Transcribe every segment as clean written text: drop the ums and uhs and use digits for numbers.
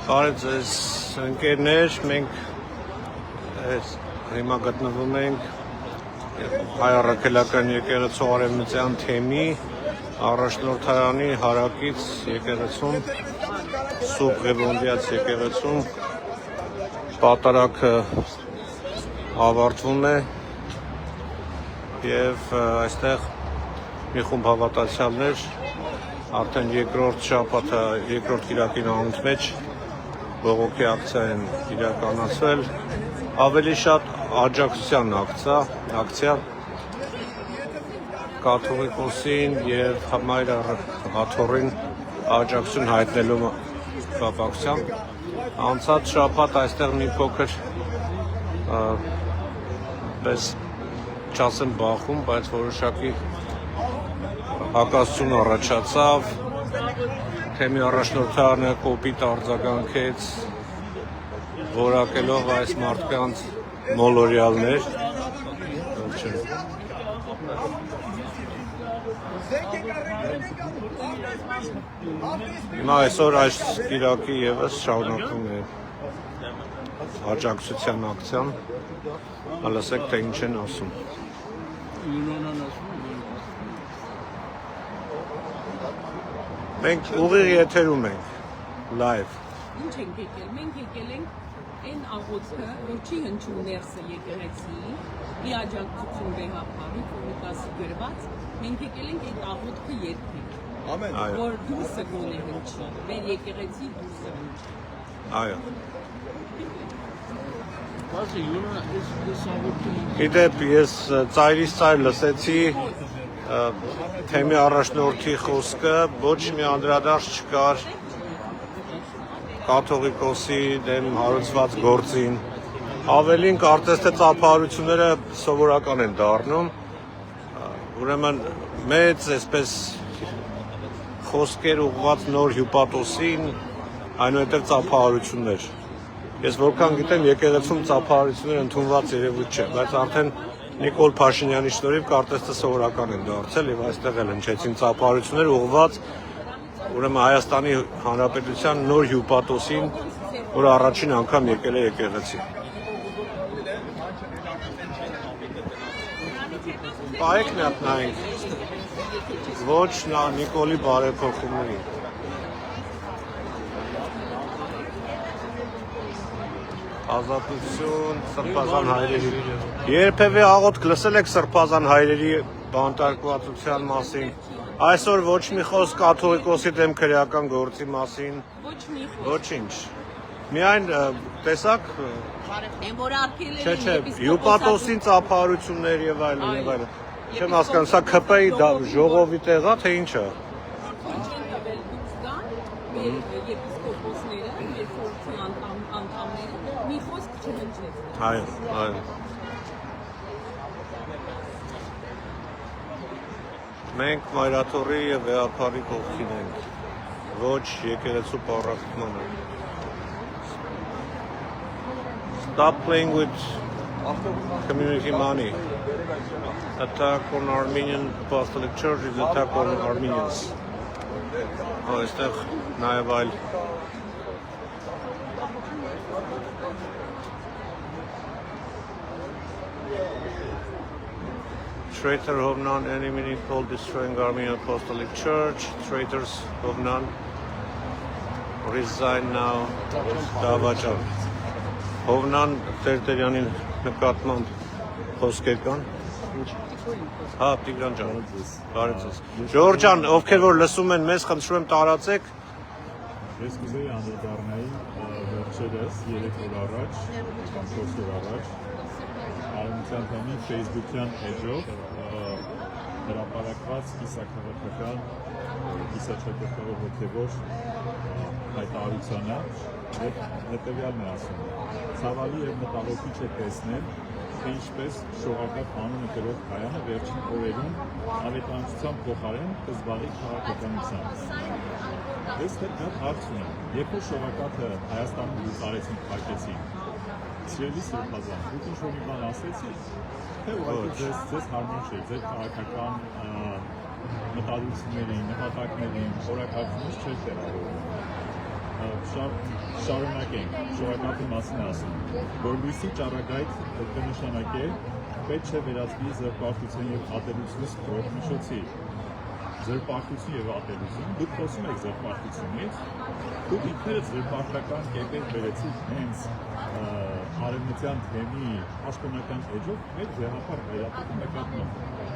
Բարև ձեզ ընկերներ, մենք հիմա գտնվում ենք Հայ առաքելական եկեղեցու Արևմտյան թեմի առաջնորդարանի հարակից եկեղեցում, Սուրբ Ղևոնդիաց եկեղեցում պատարագը ավարտվում է և այստեղ մի խումբ հավատացյալներ արդեն երկրորդ շաբաթը, երկրորդ կիրակի նահանջ մեջ բողոքի ակցիա են իրականացրել, ավելի շատ աջակցության ակցիա կաթողիկոսին և Մայր Աթոռին աջակցություն հայտնելու կապակցությամբ։ Անցած շաբաթ այստեղ մի փոքր պես չասեմ բախում, բայց որոշակի հակասություն առաջացավ, թեմի առաջնորդարանը կոպիտ արձագանքեց, որակելով այս մարդկանց մոլորյալներ։ Հիմա այսօր այս կիրակի ևս շարունակվում է աջակցության ակցիան, լսեք թե ինչ են ասում։ Մենք ուղիղ եթերում ենք, լայվ։ Ինչ ենք եկել, մենք եկել ենք այն աղոթքը, որ չի հնչում ներսը եկեղեցի, մի աջակցություն բեհապարի, կոմիտասի գրված, մենք եկել ենք այդ աղոթքը երգենք, որ դուրսը գոնե հնչի, մեր եկեղեցի դուրսը հնչի։ Այո։ Գիտեք, ես ծայրից ծայր լսեցի թեմի առաջնորդի խոսքը, ոչ մի անդրադարձ չկար կաթողիկոսի դեմ հարուցված գործին, ավելին կարծես թե ծափահարությունները սովորական են դառնում, ուրեմն մեծ այսպես խոսքեր ուղղված նոր հյուպատոսին, այնուհետև ծափահարություններ։ Ես որքան գիտեմ, եկեղեցում ծափահարություններ ընդունված երևույթ չէ, բայց արդեն Նիկոլ Փաշինյանի շնորհիվ կարծես թե սովորական են դարձել եւ այստեղ էլ հնչեցին ծափահարություններ ուղղված ուրեմն Հայաստանի Հանրապետության նոր հյուպատոսին, որ առաջին անգամ եկել է եկեղեցի։ Պայեք մի հատ նայենք, ոչ Նիկոլի բարեփոխումներին։ Ազատություն, սրբազան հայրերի։ Երբևէ աղոթք լսել եք սրբազան հայրերի բանտարկվածության մասին։ Այսօր ոչ մի խոսք կաթողիկոսի դեմ քրեական գործի մասին։ Ոչ մի խոսք։ Ոչինչ։ Միայն տեսակ։ Չէ, հյուպատոսին ծափահարություններ եւ այլն եւ այլն։ Չեմ հասկանում, սա ՔՊ-ի ժողովի տեղ է, թե ինչ է։ Այո, այո։ Մենք Մայր Աթոռի և Վեհապարի կողքին ենք, ոչ եկեղեցու պառակտմանը։ Stop playing with community money. Attack on Armenian Apostolic Church is attack on Armenians. Այստեղ նաև այլ Traitor Hovnan, enemy called destroying Armenian Apostolic Church. Traitors Hovnan resign now. Davajan. Hovnan Տերտերյանին նկատմամբ խոսքեր կան։ Հա, Տիգրան ջան, բարև ձեզ։ Ժողովուրդ ջան, ովքեր որ լսում են մեզ, խնդրում եմ տարածեք։ Ես կուզեի անդրադառնալ վերջերս 3 օր առաջ, կամ 4 օր առաջ, Արևմտյան թեմի Facebook-յան էջով հրապարակված կիսաքաղաքական, կիսաչափական հոգևոր հայտարարությանը հետևյալն է ասում. Ցավալի եւ մտահոգիչ է տեսնել, թե ինչպես շողակապ անունը կրող Կայանը վերջին օրերում ավետարանչության փոխարեն կզբաղի քաղաքականությամբ։ Ես դեռ հարց ունեմ, երբ որ շողակապը Հայաստանում լուսարեցին փակեցին, Սիրելի սրբազան, դուք ինչ որ մի բան ասեցիք, թե ուղղակի ձեզ հարմար չէ, ձեր քաղաքական մտադրություններին, նպատակներին, օրակարգումից չէր տեղավորվում։ Շարունակենք, շնորհակալության մասին ասում, որ լույսի ճառագայթ կնշանակե պետք չէ վերածվի զրպարտություն եւ ատելություն ստորմիջոցի։ Զրպարտություն եւ ատելություն, դուք խոսում եք զրպարտությունից, դուք ինքներդ զրպարտական կետեր վերեցիք հենց արևմտյան թեմի պաշտոնական էջով մեր զեղափար վերապետի նկատմամբ։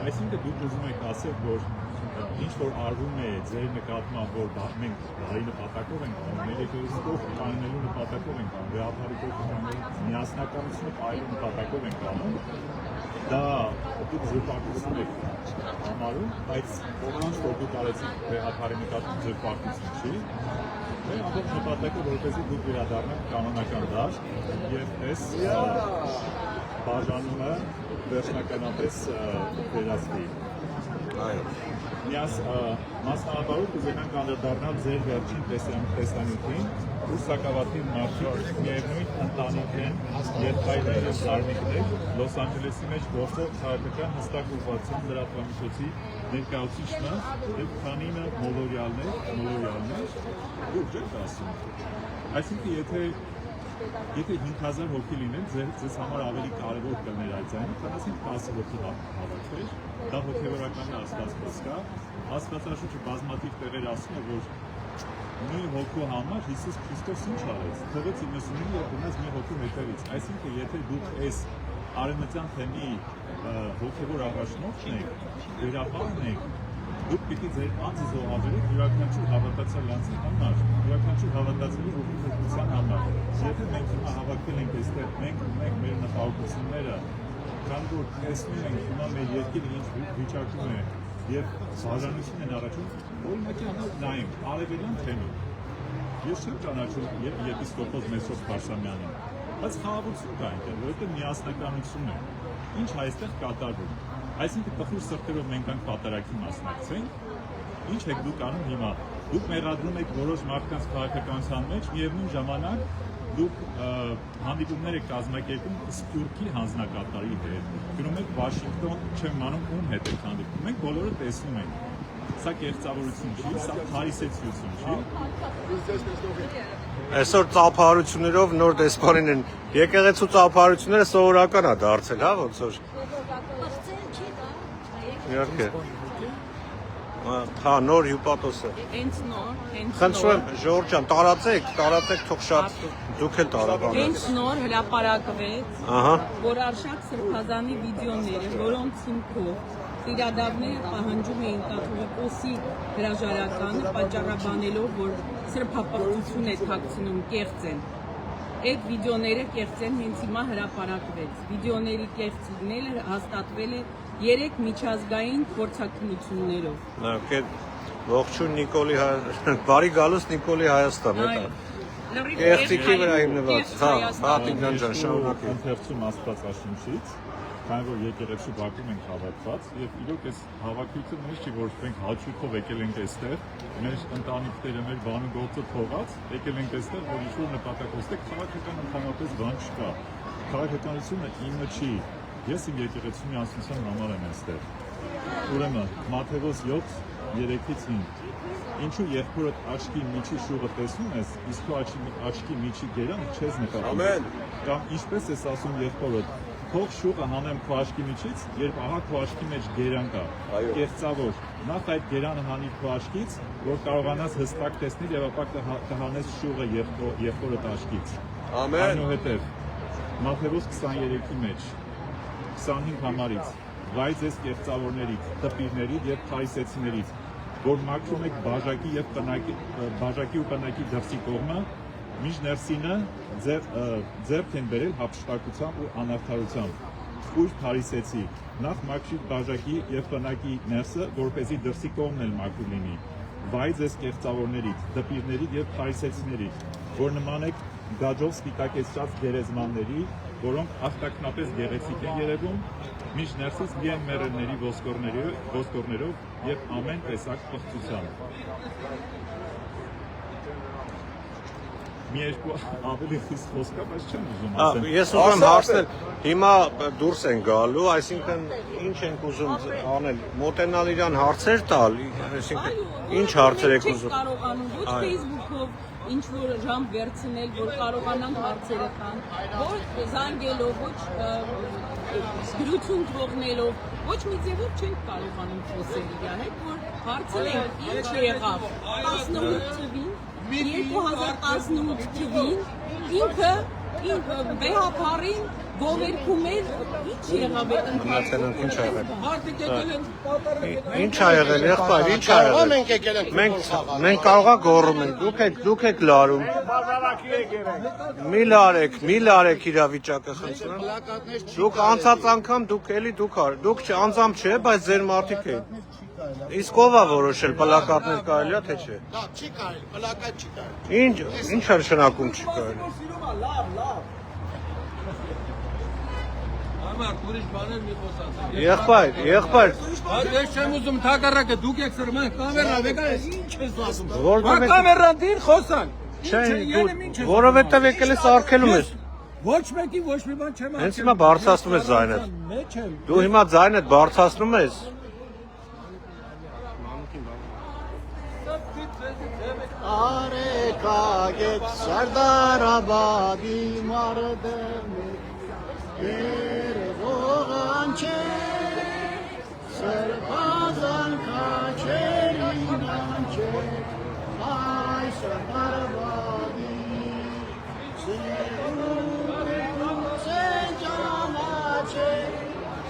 Այսինքն դուք ուզում եք ասել, որ ինչ որ արվում է ձեր նկատմամբ, որ մենք բարի նպատակով ենք անում, մեր եկեղեցիով կանելու նպատակով ենք անում, վեհապարի կողմից միասնականությունը այլ նպատակով ենք անում, դա դուք զրպարտություն եք համարում, բայց ինչ որ դուք արեցիք վեհապարի նկատմամբ զրպարտություն չի, մեր ամբողջ նպատակը որպեսզի դուք վերադառնաք կանոնական դաշտ եւ այս բաժանումը վերջնականապես վերացվի։ Մասնավորապես կուզենանք անդրադառնալ ձեր վերջին տեսանյութին, ուր սակավաթիվ մարդիկ միևնույն ընտանիք են, երթայիններ և զարմիկներ, Լոս Անջելեսի մեջ գործող քաղաքական հստակ ուղղվածության լրատվամիջոցի ներկայացուցիչը և քանինը մոլորյալներ, լուրջ եք ասում։ Այսինքն, եթե 5000 հոգի լինեն, ձեզ համար ավելի կարևոր կլներ այդ ձայնը, քան ասենք 10 հոգի հավաքվեր, դա հոգևորական աստվածված կա, Աստվածաշունչը բազմաթիվ տեղեր ասում է, որ նույն հոգու համար Հիսուս Քրիստոս ինչ արեց, թողեց 99 և գնաց մի հոգու հետևից, այսինքն եթե դուք այս արևմտյան թեմի հոգևոր առաջնորդն եք, վերապահն եք, դուք պիտի ձեր անձը զոհաբերեք յուրաքանչյուր հավատացյալ անձի համար, յուրաքանչյուր հավատացյալի հոգու փոխության համար։ Եթե մենք հիմա հավաքվել ենք այստեղ, մենք ունենք մեր նպատակությունները, քանի որ տեսնում ենք հիմա մեր երկիրը ինչ վիճակում է եւ բաժանություն են առաջում, օրինակի համար նայենք արևելյան թեմին։ Ես չեմ ճանաչում եպիսկոպոս Մեսրոպ Փարսամյանին, բայց խաղաղություն կա այնտեղ, որովհետեւ միասնականություն է։ Ինչ այստեղ կատարվում։ Այսինքն տխուր սրտերով մենք անք պատարագի մասնակցենք, ինչ եք դուք անում հիմա, դուք մեղադրում եք որոշ մարդկանց քաղաքականության մեջ, միևնույն ժամանակ դուք հանդիպումներ եք կազմակերպում Սփյուռքի հանձնակատարի հետ, գնում եք Վաշինգտոն, չեմ անում ում հետ եք հանդիպում, մենք բոլորը տեսնում ենք, սա կեղծավորություն չի, սա փարիսեցիություն չի։ Այսօր ծափարություններով նոր դեսպանին են, եկեղեցու ծափարությունները սովորական է դարձել, հա, ոնց որ։ Իհարկե։ Հա, նոր հյուպատոսը։ Հենց նոր, Խնդրում եմ, Ժորժ ջան, տարածեք, թող շատ դուք էլ տարաբանեք։ հենց նոր հրապարակվեց, Ահա։ որ Արշակ Սրբազանի վիդեոները, որոնց հիմքով տիրադավները պահանջում էին կաթողիկոսի հրաժարականը, պատճառաբանելով, որ սրբապղծություն է թաքցնում, կեղծ են։ Այդ վիդեոները կեղծ են, հենց հիմա հրապարակվեց։ Վիդեոների կեղծ լինելը հաստատվել է 3 միջազգային փորձաքննություններով։ Ողջույն Նիկոլի, բարի գալուստ Նիկոլի Հայաստան, Կեղծիքի վրա հիմնված, հա, Տիգրան ջան, շարունակեք։ Ընթերցում Աստվածաշունչից, քանի որ եկեղեցու բակում ենք հավաքված, եւ իրոք այս հավաքույթը նույնիսկ չի, որ մենք հաճույքով եկել ենք այստեղ, մեր ընտանիքները, մեր բանուգործը թողած, եկել ենք այստեղ, որ ինչ-որ նպատակով ստեք, քաղաքական ընդհանրապես բան չկա։ Քաղաքականությունը ինը չի։ Ես իմ եկեղեցու միասնության համար եմ այստեղ։ Ուրեմն, Մատթեոս 7:3-5 Ինչու եղբորդ աչքի միջի շուղը տեսնում ես, իսկ քո աչքի միջի գերանը չես նկատում։ Ամեն։ Կամ ինչպես ես ասում եղբորդ, թող շուղը հանեմ քո աչքի միջից, երբ ահա քո աչքի մեջ գերան կա։ Կեղծավոր։ Նախ այդ գերանը հանիր քո աչքից, որ կարողանաս հստակ տեսնել եւ ապա կհանես շուղը եղբորդ աչքից։ Ամեն։ Այնուհետև Մատթեոս 23-ի մեջ 25 համարից վայ ձեզ կեղծավորներից, տպիրներից եւ փարիսեցիներից, որ մաքրում եք բաժակի եւ բաժակի ու պնակի դրսի կողմը, մինչ ներսինը ձեռք են բերել հափշտակությամբ ու անարդարությամբ։ Ույր փարիսեցի, նախ մաքրի բաժակի եւ պնակի ներսը, որպեսզի դրսի կողմն էլ մաքուր լինի։ Վայ ձեզ կեղծավորներից, տպիրներից եւ փարիսեցիներից, որ նման եք գաջով սպիտակեցած գերեզմանների, որոնք ախտակնապես գեղեցիկ են երևում, մինչ ներսից լի են մեռելների ոսկորներով եւ ամեն տեսակ պղծությամբ։ մի երկու ավելի խիստ խոսքա, բայց չեմ ուզում ասել։ Ես ուզում եմ հարցնել, հիմա դուրս են գալու, այսինքն ինչ ենք ուզում անել, մոտենալ իրան հարցեր տալ, այսինքն ինչ հարցեր եք ուզում։ Կարողանում ոչ Facebook-ով ինչ որ ժամ վերցնել, որ կարողանանք հարցերը տան, ոչ զանգելով, ոչ գրություն թողնելով, ոչ մի ձևով չենք կարողանում խոսել իր հետ, որ հարցնենք ինչ եղավ 18 թվին, 2018 թվին, ինքը վեհապարին գովերքում էր, ինչ եղավ է Մնացել ենք ինչ ա եղել։ Մարդիկ եկել են կատարել Ինչ ա եղել, եղբայր, ինչ ա եղել։ Մենք կարողա գոռում ենք, դուք եք լարում։ Մի լարեք իրավիճակը խնդրում։ Դուք անցած անգամ դուք անձամբ չէ, բայց ձեր մարդիկ էին։ Իսկ ով է որոշել պլակատներ կարելի է թե չէ։ Չի կարելի, պլակատ չի կարելի։ Ինչ նշանակում չի կարելի։ Ամառ ուրիշ բաներ մի խոսած։ Եղբայր։ Ես չեմ ուզում թակարակը դուք եք սրում են կամերա վեկա ինչ ես ասում։ Որովհետև Կամերան դին խոսան։ չէ, որովհետև եկել ես արկելում ես։ Ոչ մեկի ոչ մի բան չեմ ասում։ Հենց հիմա բարձրացնում ես ձայնդ։ Դու հիմա ձայնդ բարձրացնում ես։ Արեկագետ Սարդարաբադի մարդը երևողան չէ Սրբազան քաչերինան չէ Այ Սարդարաբադի սերուս է ճանաչե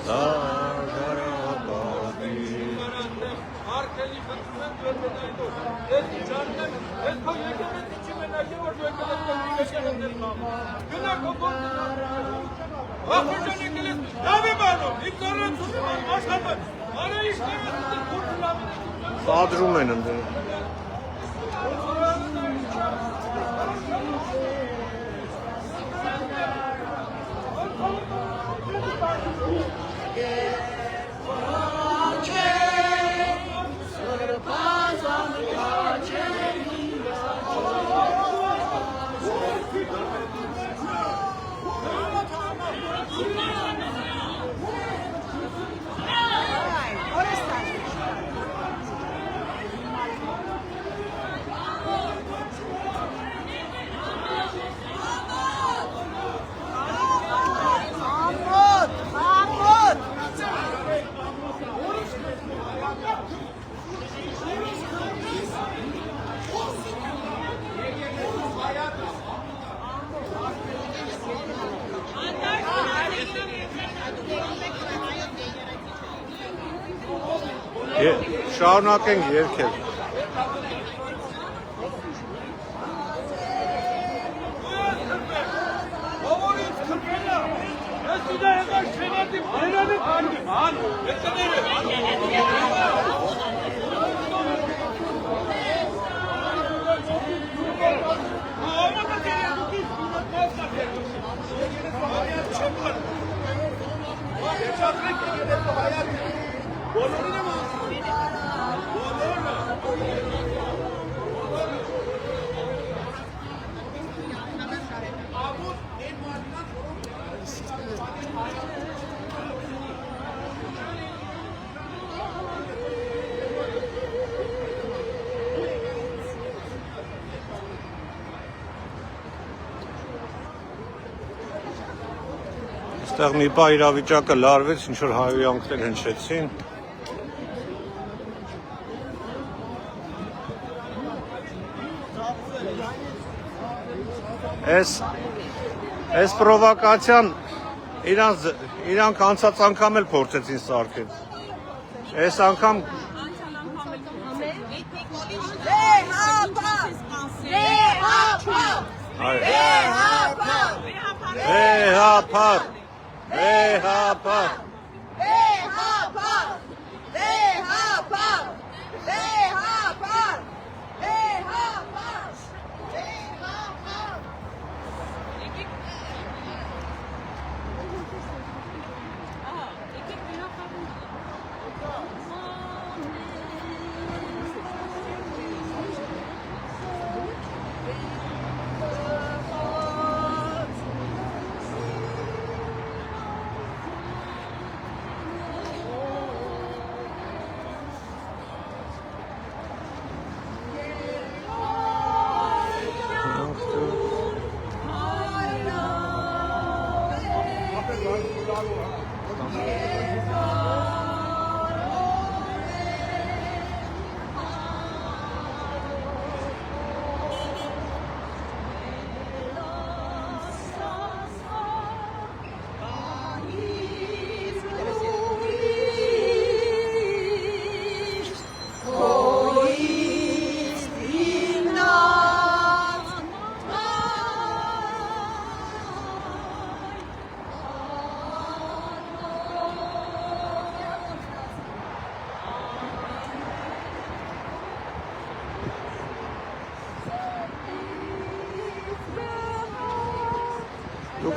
Սարդարաբադի Արկելի խնդրում եմ դրդայնով։ Ես իջանում եմ, ես քո եկեղեցի չի մենակ եմ, որ դու եկեղեցի Գնա քո Ախոջան եկել ես, լավ է բանում, իմ ծառացում եմ, աշխատում, արա իշ նեղացում, քուրդ լավ է։ Պատրում են ընդրել։ Շարունակենք երգել։ Ողորից քրկելա, ես իդա եղար չենատիվ, հերանի պարդիմ, հան, ես կները։ Այստեղ մի պահ իրավիճակը լարվեց, ինչ որ հայհոյանքներ հնչեցին։ Այս պրովոկացիան իրանք անցած անգամ էլ փորձեցին սարքել։ Այս անգամ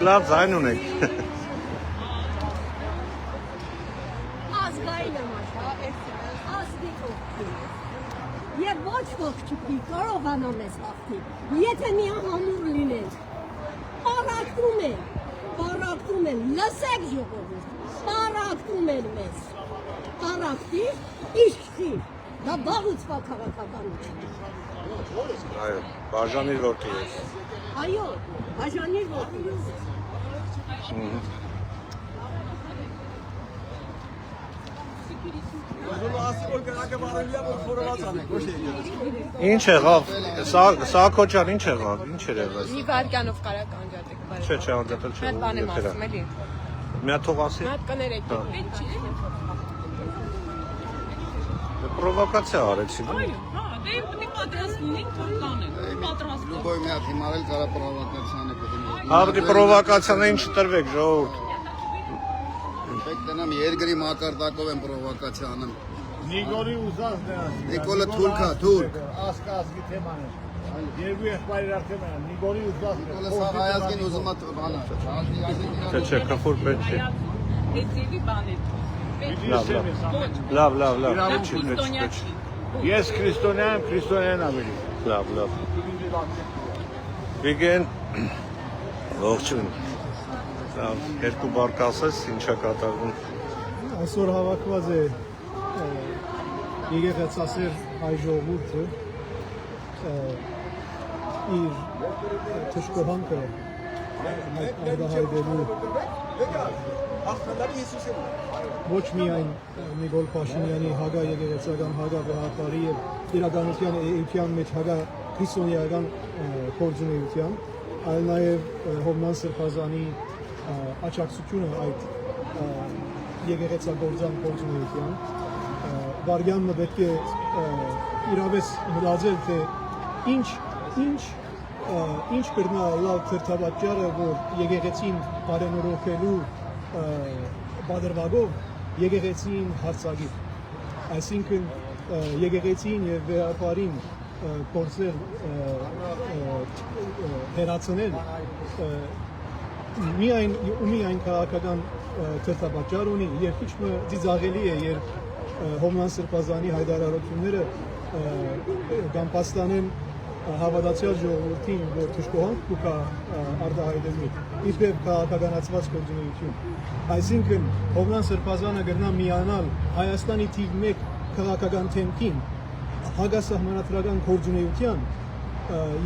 Դուք լավ ձայն ունեք։ Ազգային ամաշա, ազգի օգտի։ Եվ ոչ ոք չպի կարողանա մեզ հաղթի, եթե միահամուռ լինենք։ Պարակտում են, լսեք ժողովուրդ, պարակտում են մեզ։ Պարակտի, իշխի, դա բաղուցվա քաղաքականություն։ Այո, բաժանիր որդի ես։ Այո, բաժանիր որդի ես։ Ինչ եղավ, Սահակո ջան, ինչ եղավ, ինչ էր եղել։ Մի վարքյանով կարակ անջատեք, բարի։ Չէ, անջատել չէ։ Մի հատ բան եմ ասում, էլի։ Մի հատ թող ասի։ Մի հատ կներեք։ Պրովոկացիա արեցին։ Այո, հա, դե պետք է պատրաստ լինենք, որ կանենք։ Պատրաստ։ Любой меня отнимали, когда провокационный потому. Ավելի պրովոկացիաներին չտրվեք, ժողովուրդ։ Պետք երկրի մակարդակով են պրովոկացիան։ Նիգորի ուզածն է ասում։ Նիկոլը թուրք է, թուրք։ Ասկի թեման է։ Երկու եղբայր արդեն է, Նիգորի ուզածն է։ Նիկոլը սա հայազգին ուզում է բանը։ Չէ, քֆուր պետք չէ։ Էդի բան է։ Լավ, Ես քրիստոնյա եմ, քրիստոնյան ավելի։ լավ։ Վիգեն, ողջույն։ Լավ, երկու բառ կասես, ինչա կատարվում։ Այսօր հավաքված է եկեղեցասեր հայ ժողովուրդը իր թշկոհանքը արտահայտելու ոչ միայն Նիկոլ Փաշինյանի հագա եկեղեցական հագա գաղափարի եւ իրականության էության մեջ հագա քրիստոնեական կորձունեության, այլ նաեւ Հովնան Սրբազանի աջակցությունը այդ եկեղեցագործան կորձունեության վարգյանը պետք է իրավես մտածել թե ինչ կրնա լավ թրթավաճառը, որ եկեղեցին բարենորոգելու բادرվագով եկեղեցին հարցակի, այսինքն եկեղեցին եւ վեհապարին կորցրել հերացնել միայն քաղաքական թրթավաճառ ունի եւ ինչ ծիծաղելի է, երբ Հովնան Սրբազանի հայտարարությունները կամ պաստանեն հավատացյալ ժողովրդին, որ թշկոհանք կա արտահայտելու իբրև քաղաքականացված գործունեություն։ Այսինքն Հովնան Սրբազանը գրնա միանալ Հայաստանի թիվ 1 քաղաքական թեմքին հագասահմանադրական գործունեության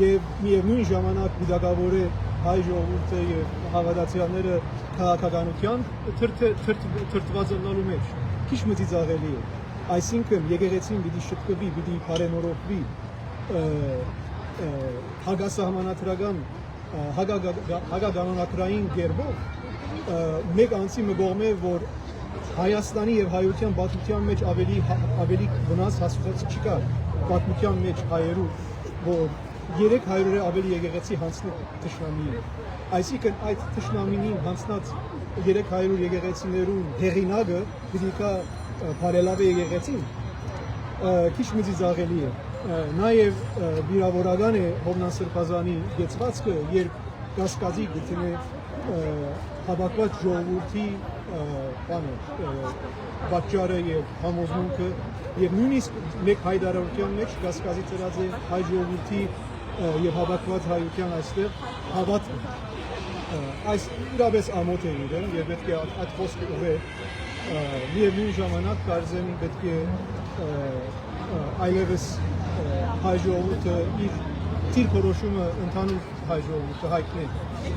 եւ միևնույն ժամանակ դիտակավոր է հայ ժողովուրդը եւ հավատացյալները քաղաքականության թրթված ըլլալու մեջ։ Քիչ մտիծաղելի է։ Այսինքն եկեղեցին պիտի շփվի, պիտի բարենորոգվի հագասահմանադրական հագականոնակրային գերբով մեկ անձի մգողմե, որ Հայաստանի եւ հայության պատմության մեջ ավելի վնաս հասցած չկա, պատմության մեջ հայերու, որ 300-ը ավելի եկեղեցի հանցնել թշնամի է։ Այսինքն այդ թշնամին հանցնած 300 եկեղեցիներուն հեղինակը պիտի կա բարելավի եկեղեցին, քիչ մտիզաղելի է։ Նաև վիրավորական է Հովնան Սրբազանի գեցվածքը, երբ կասկածի գտնե հավաքված ժողովրդի պատճառը եւ համոզմունքը եւ նույնիսկ մեկ հայտարարության մեջ կասկածի ծրած է հայ ժողովրդի եւ հավաքված հայության այստեղ հավատ այս իրավես ամոթ է իրեն եւ պետք է այդ խոսքը ուղղել միևնույն ժամանակ կարծեմ պետք է այլևս հայ ժողովուրդը իր դիրքորոշումը ընդհանուր հայ ժողովուրդը հայտնի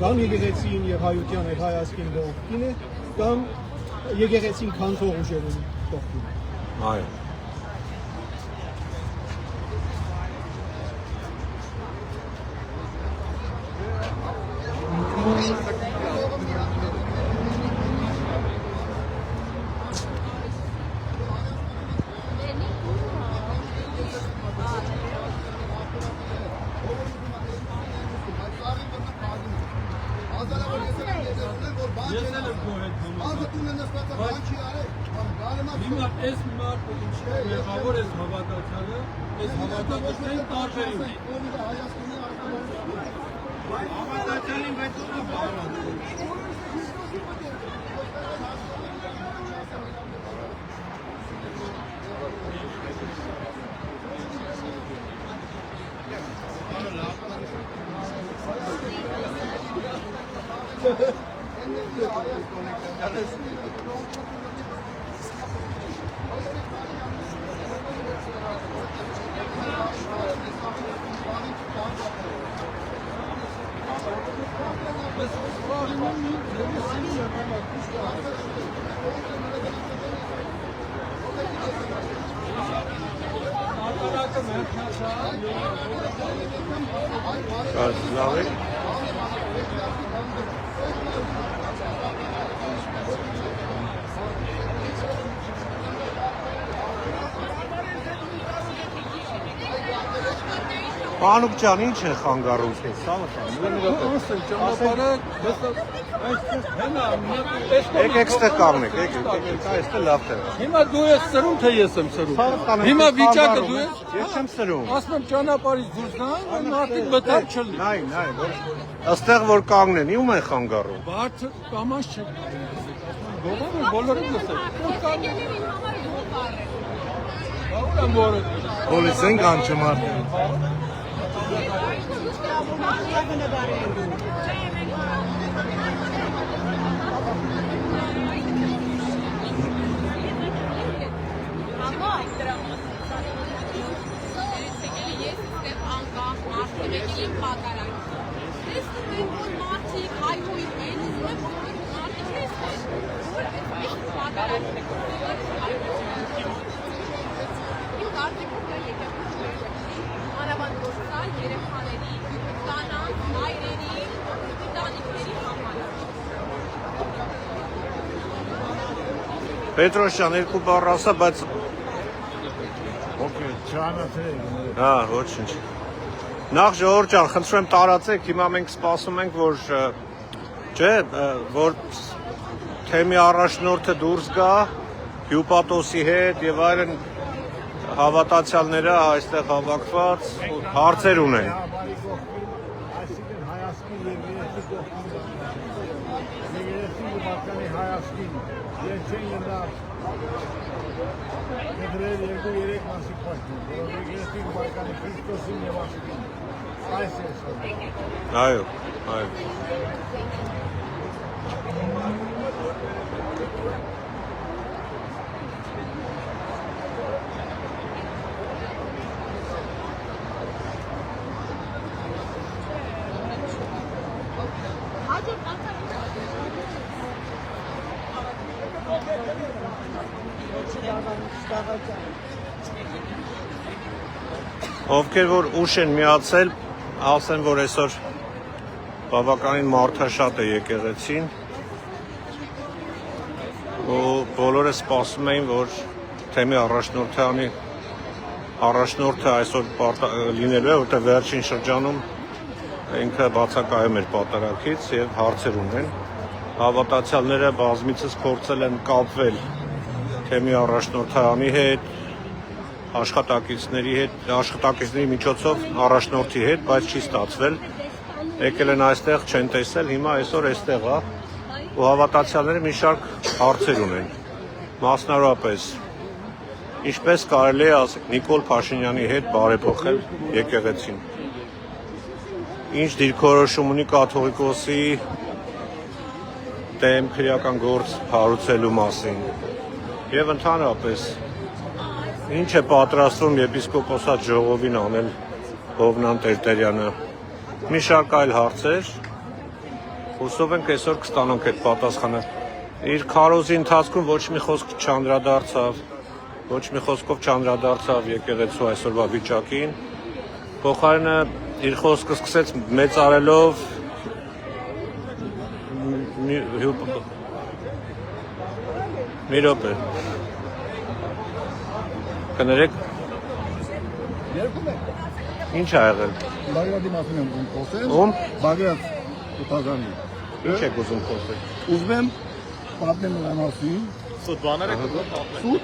կամ եկեղեցին եւ հայության եւ հայասկին կողքին է կամ եկեղեցին քանթող ուժերին կողքին։ Այո։ Հիմա այս մարդը ինչ մեղավոր է հավատացյալը, այս հավատացյալին տարբերում է։ Հավատացյալին բայց ո՞ր է բավարարում։ Լավ է։ Պանուկ ջան, ինչ է խանգարում քեզ, սա՞ը Ճանապարհը Եկեք ստե կանգնեք, եկեք, այստեղ լավ թե։ Հիմա դու ես սրում, թե ես եմ սրում։ Հիմա վիճակը դու ես։ Ես չեմ սրում։ Ասում եմ ճանապարհից դուրս գան, մարդիկ մտար չլինի։ Նայ, ըստեղ որ կանգնեն, ում են խանգարում։ Բարձր կամաց չեք։ Գողը բոլորը լսել։ Ուր եմ որը։ Պոլիսեն կանչում արդեն։ Պետրոսյան, երկու բառ ասա, բայց Okay, չանացրեք։ հա, ոչինչ։ Նախ ժողովուրդ ջան, խնդրում եմ տարածեք, հիմա մենք սպասում ենք, որ չէ, որ թեմի առաջնորդը դուրս գա հյուպատոսի հետ եւ այլն հավատացյալները այստեղ հավաքված հարցեր ունեն։ Այսինքն հայասկին եւ երեցի կողքին։ Երեցի բականի հայասկին։ Ես չեն ինձ Եդրել երկու-երեք մասիկ պաշտում, որով երեցի բականի Քրիստոսին եւ ասկին։ Այս է սա։ Այո, այո։ Ովքեր որ ուշ են միացել, ասեն, որ այսօր բավականին մարդաշատ է եկեղեցին ու բոլորը սպասում էին, որ թեմի առաջնորդը այսօր լինելու է, որտեղ վերջին շրջանում ինքը բացակայում էր պատարագից եւ հարցեր ունեն։ Հավատացյալները բազմիցս փորձել են կապվել թեմի առաջնորդանի հետ, աշխատակիցների հետ, աշխատակիցների միջոցով առաջնորդի հետ, բայց չի ստացվել։ Եկել են այստեղ, չեն տեսել, հիմա այսօր այստեղ է ու հավատացյալները մի շարք հարցեր ունեն։ Մասնավորապես, ինչպես կարելի է Նիկոլ Փաշինյանի հետ բարեփոխել եկեղեցին։ Ինչ դիրքորոշում ունի կաթողիկոսի դեմ քրեական գործ հարուցելու մասին։ Եվ ընդհանրապես Ինչ է պատրաստվում եպիսկոպոսատ ժողովին անել Հովնան Տերտերյանը։ Մի շարք այլ հարցեր։ Հուսով ենք այսօր կստանանք այդ պատասխանը։ Իր քարոզի ընթացքում ոչ մի խոսք չանդրադարձավ, ոչ մի խոսքով չանդրադարձավ եկեղեցու այսօրվա վիճակին։ Փոխարենը իր խոսքը սկսեց մեծարելով մի րոպե։ Կներեք։ Ինչ ա եղել։ Բագրատի մասին եմ ուզում խոսել։ Ում։ Բագրատ Կուտազանի։ Ինչ եք ուզում խոսել։ Ուզում եմ պատմել նրա մասին։ Սուտ բաները կգործեն։ Սուտ։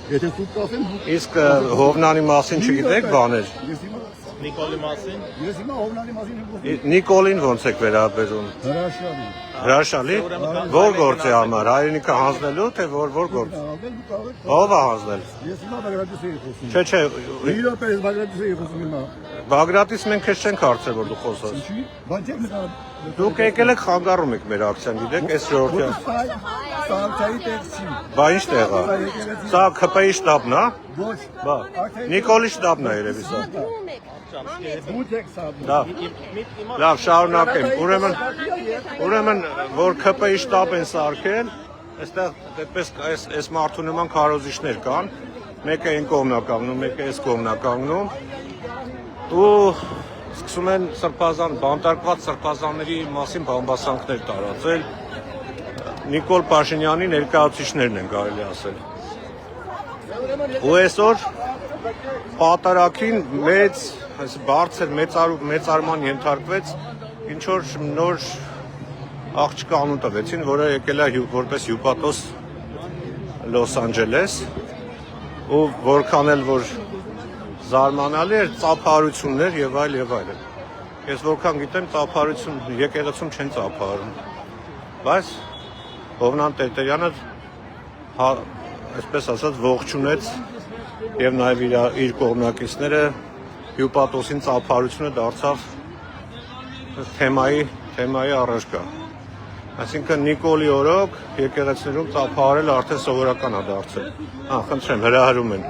Եթե սուտ կասեմ, Իսկ Հովնանի մասին չգիտեք բաներ։ ես հիմա Նիկոլի մասին։ ես հիմա Հովնանի մասին եմ խոսում։ Նիկոլին ոնց եք վերաբերում։ Հրաշալի։ Հրաշալի։ Որ գործի համար, հայրենիքը հանձնելու, թե որ գործ։ Ո՞վ է հանձնել։ Ես հիմա Բագրատից էի խոսում։ Չէ, Իրոք ես Բագրատից էի խոսում հիմա։ Բագրատից մենք քեզ չենք հարցեր, որ դու խոսես։ Ինչի՞։ Բան չեք նկար։ Դուք եկել եք խանգարում եք մեր ակցիան, գիտեք, այս ժողովրդյան։ Սարքայի տեքսի։ Բա ինչ տեղ է։ Սա ԿՊ-ի շտաբն է։ Ոչ։ Բա Նիկոլի շտաբն է երևի սա։ Դուք եք սադում։ Լավ, շարունակեմ։ Ուրեմն որ ԿՊ-ի շտաբ են սարքել, այստեղ այդպես այս մարդու նման քարոզիչներ կան, մեկը այն կողմն է կանգնում, մեկը այս կողմն է կանգնում։ Ու սկսում են բանտարկված սրբազանների մասին բամբասանքներ տարածել։ Նիկոլ Փաշինյանի ներկայացուցիչներն են կարելի ասել։ Ու այսօր պատարակին մեծ, բարձր մեծարման ենթարկվեց ինչ որ նոր աղջկա անուն տվեցին, որը եկել է որպես հյուպատոս Լոս Անջելես, ու որքան էլ որ զարմանալի էր ծափարություններ եւ այլ եւ այլն։ Ես որքան գիտեմ ծափարություն եկեղեցում չեն ծափարում։ Բայց Հովնան Տերտերյանը այսպես ասած ողջունեց եւ նաեւ իր կողմնակիցները հյուպատոսին ծափարությունը դարձավ թեմայի առարկա։ Այսինքն Նիկոլի օրոք եկեղեցիներում ծափարել արդեն սովորական է դարձել։ Խնդրեմ, հրահրում են։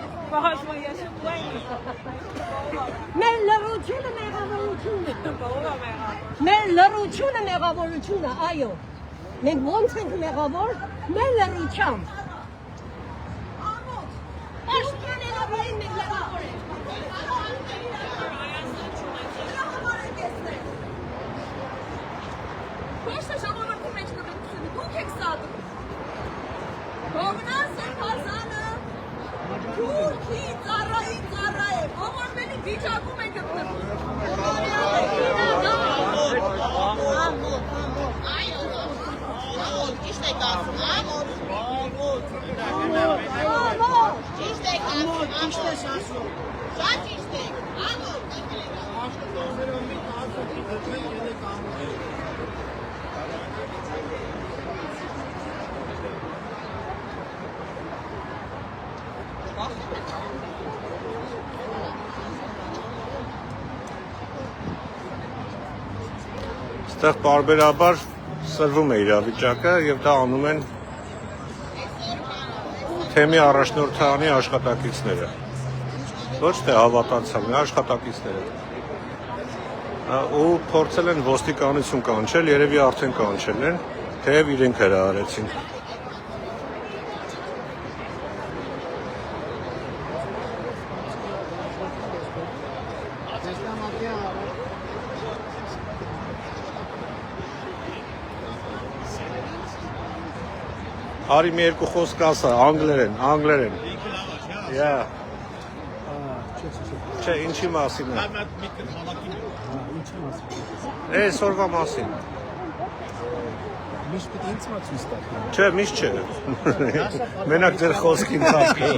Մեր լռությունը մեղավորություն է։ Մեր լռությունը մեղավորություն է, այո։ Մենք ոնց ենք մեղավոր, մեր լռությամբ։ Պաշտպանելավային մենք մեղավոր ենք։ Ոչ թե ժողովրդի մեջ կրկնությունը, դուք եք սադում։ Հովնան Սրբազանը Թուրքի ծառայի ծառա է, ողորմելի վիճակում է Այստեղ պարբերաբար սրվում է իրավիճակը եւ դա անում են թեմի առաջնորդանի աշխատակիցները։ Ոչ թե հավատացյալներ, աշխատակիցները։ Ու փորձել են ոստիկանություն կանչել, երևի արդեն կանչել են, թեև իրենք հրահարեցին։ Արի մի երկու խոսք ասա, անգլերեն։ Yeah։ Չէ, ինչի մասին է։ Այսօրվա մասին։ Միշտ պետք է ինձ ցույց տալ։ Չէ, միշտ չէ։ Մենակ ձեր խոսքի ընթացքը։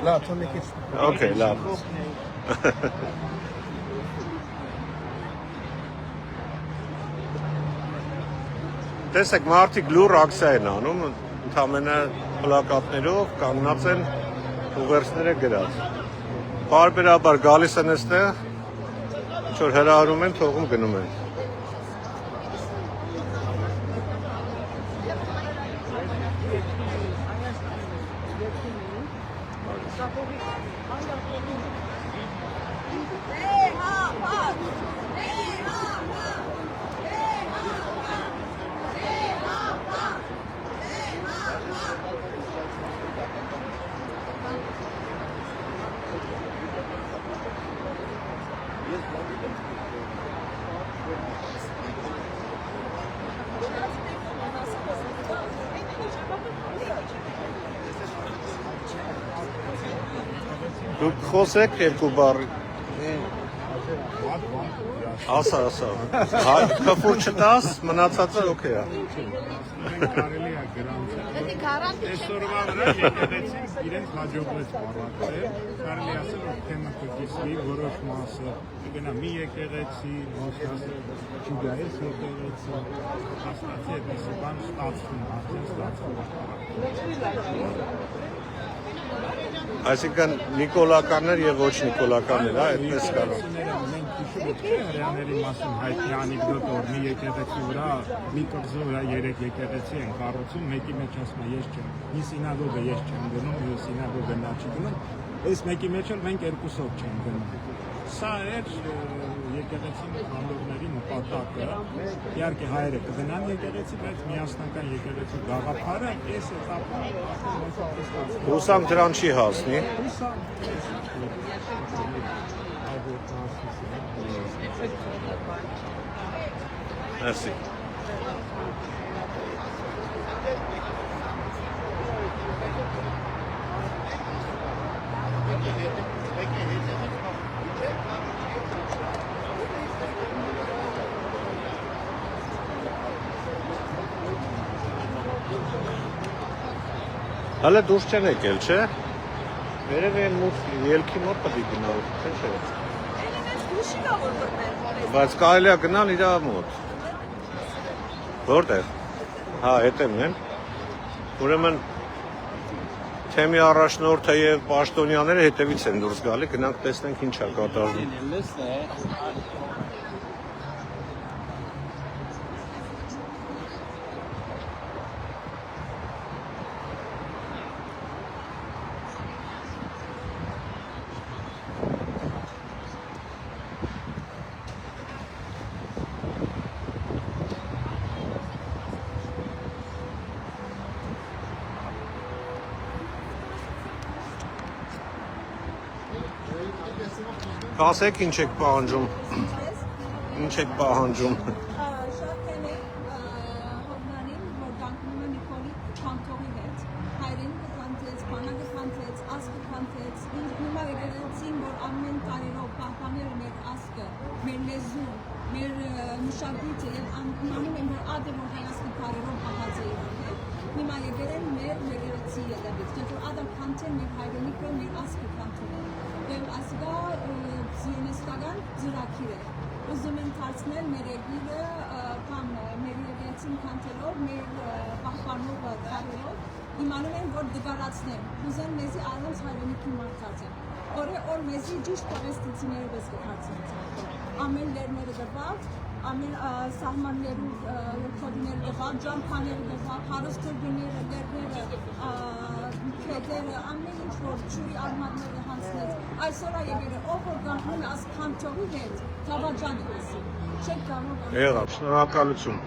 Լավ, թող եկես։ Okay, լավ։ Տեսեք, մարդիկ լուր ակցիա են անում, ընդհանրապես պլակատներով կանգնած են ուղերձները գրած։ Բարբերաբար գալիս են այստեղ, ինչ որ հրահարում են, թողում գնում են։ Դուք խոսեք երկու բառ։ Ասա։ Քֆուր չտաս, մնացածը օքեյ է։ Կարելի է գրանցել։ Այսօրվա վրա եկեղեցին իրենց հաջողվեց բառացել, կարելի ասել, որ թեմը կգիսվի որոշ մասը, կգնա մի եկեղեցի, չգայես եկեղեցի, հաստատի այդպիսի բան ստացվում, արդեն ստացվում։ Այսինքն նիկոլականներ եւ ոչ նիկոլականներ, այդպես կարող։ Մենք հիշում ենք հрьяաների մասին հայտնի անեկդոտ, որ մի եկեղեցի վրա, մի կղզու վրա 3 եկեղեցի են կառուցում, մեկի մեջ ասում է ես չեմ, մի սինագոգը ես չեմ գնում, մի սինագոգը նա չի գնում, այս մեկի մեջ էլ մենք երկուսով չենք գնում։ Սա էր եկեղեցի անդորների նպատակը, իհարկե հայերը կգնան եկեղեցի, բայց միասնական եկեղեցու գաղափարը այս էտապում Հուսամ դրան չի հասնի։ Merci. Հələ դուրս չեն եկել, չէ՞։ Վերև են մուտ ելքի մոտ պետք է գնալ, չէ՞։ Բայց կարելի է գնալ իր մոտ։ Որտեղ։ Հա, հետևն են։ Ուրեմն թեմի առաջնորդը եւ պաշտոնյաները հետևից են դուրս գալի, գնանք տեսնենք ինչ է կատարվում։ Ասեք ինչ եք պահանջում։ Ինչ եք պահանջում։ Շատ տենեք հովնանին, որ դանկնում է Նիկոլի քանթողի հետ, հայրեն կքանթեց, բանակը քանթեց, ասկը քանթեց, հիմա եկեղեցին, որ ամեն տարերով պահպանել մեր ասկը, մեր լեզուն, մեր մշակույթը եւ անում են, որ ադը որ հայասկի տարերով պահած է իրանել, հիմա եկեղեն մեր եկեղեցի ետևից, որ ադամ քանթեն մեր հայրենիքը, մեր ասկը քանթել են, եւ ասկա զիոնիստական ծրագիր է, ուզում են դարձնել մեր երկիրը կամ մեր եկեղեցին քանթելով, մեր պահպանողը քարելով իմանում են, որ դգարացնեն, ուզեն մեզի առանց հայրենիքի մարդացեն, օր մեզի ճիշտ պաղեստիցիները պես կդարձնեն, ամեն լերները դպավ, ամեն սահմաններու կոդիները դպավ, ջամփաները դպավ, հարստորգները, լերները, քետերը, ամեն ինչ որ ճուրի արմատները հանցնեց, այսօր եկերը ով որ գանքում է աս քանթողի հետ, թավաջան է ասի, չեք կարող Եղավ, շնորհակալություն։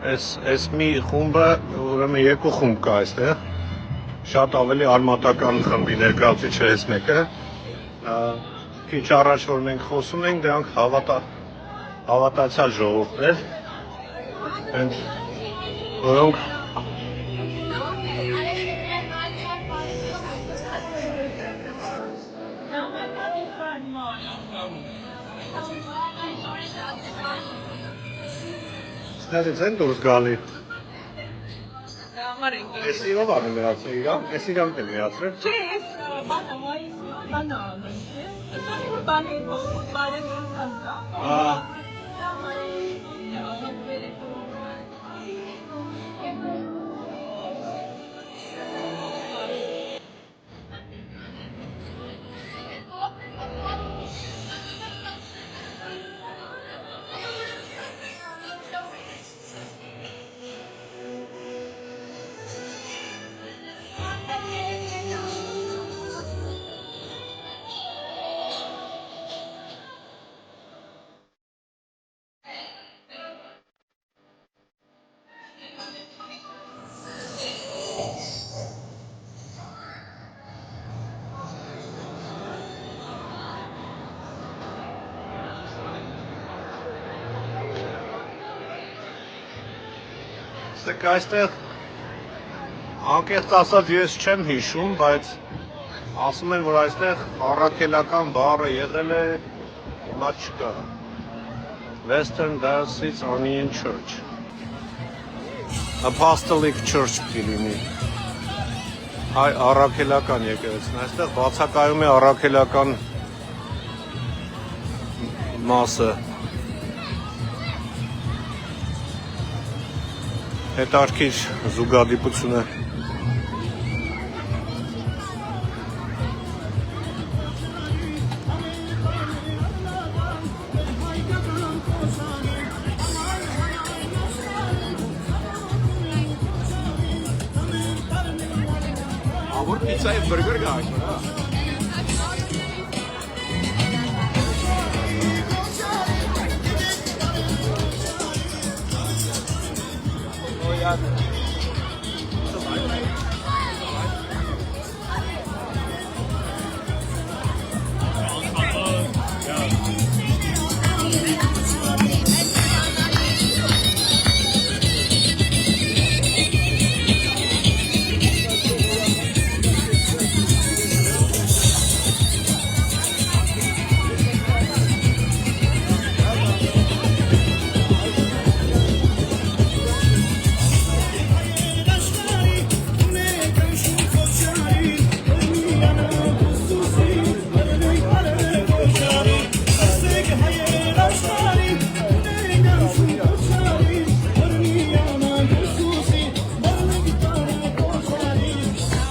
Այս մի խումբը, ուրեմն երկու խումբ կա այստեղ, շատ ավելի արմատական խմբի ներկայացուցիչ է այս մեկը, քիչ առաջ որ մենք խոսում ենք, դրանք հավատացյալ ժողովուրդներ, հենց որոնք Ստերից են դուրս գալի։ Ես իրով ան միացրել իրան, ես իրան եմ միացրել։ Սեք այստեղ անկեղծ ասած ես չեմ հիշում, բայց ասում են, որ այստեղ առաքելական բառը եղել է, հիմա չկա։ Western Diocese Armenian Church, Apostolic Church կլինի։ Հայ առաքելական եկեղեցին, այստեղ բացակայում է առաքելական մասը։ Հետարքիր զուգադիպություն է։ Ավոր պիցա եւ բուրգեր գա այստեղ։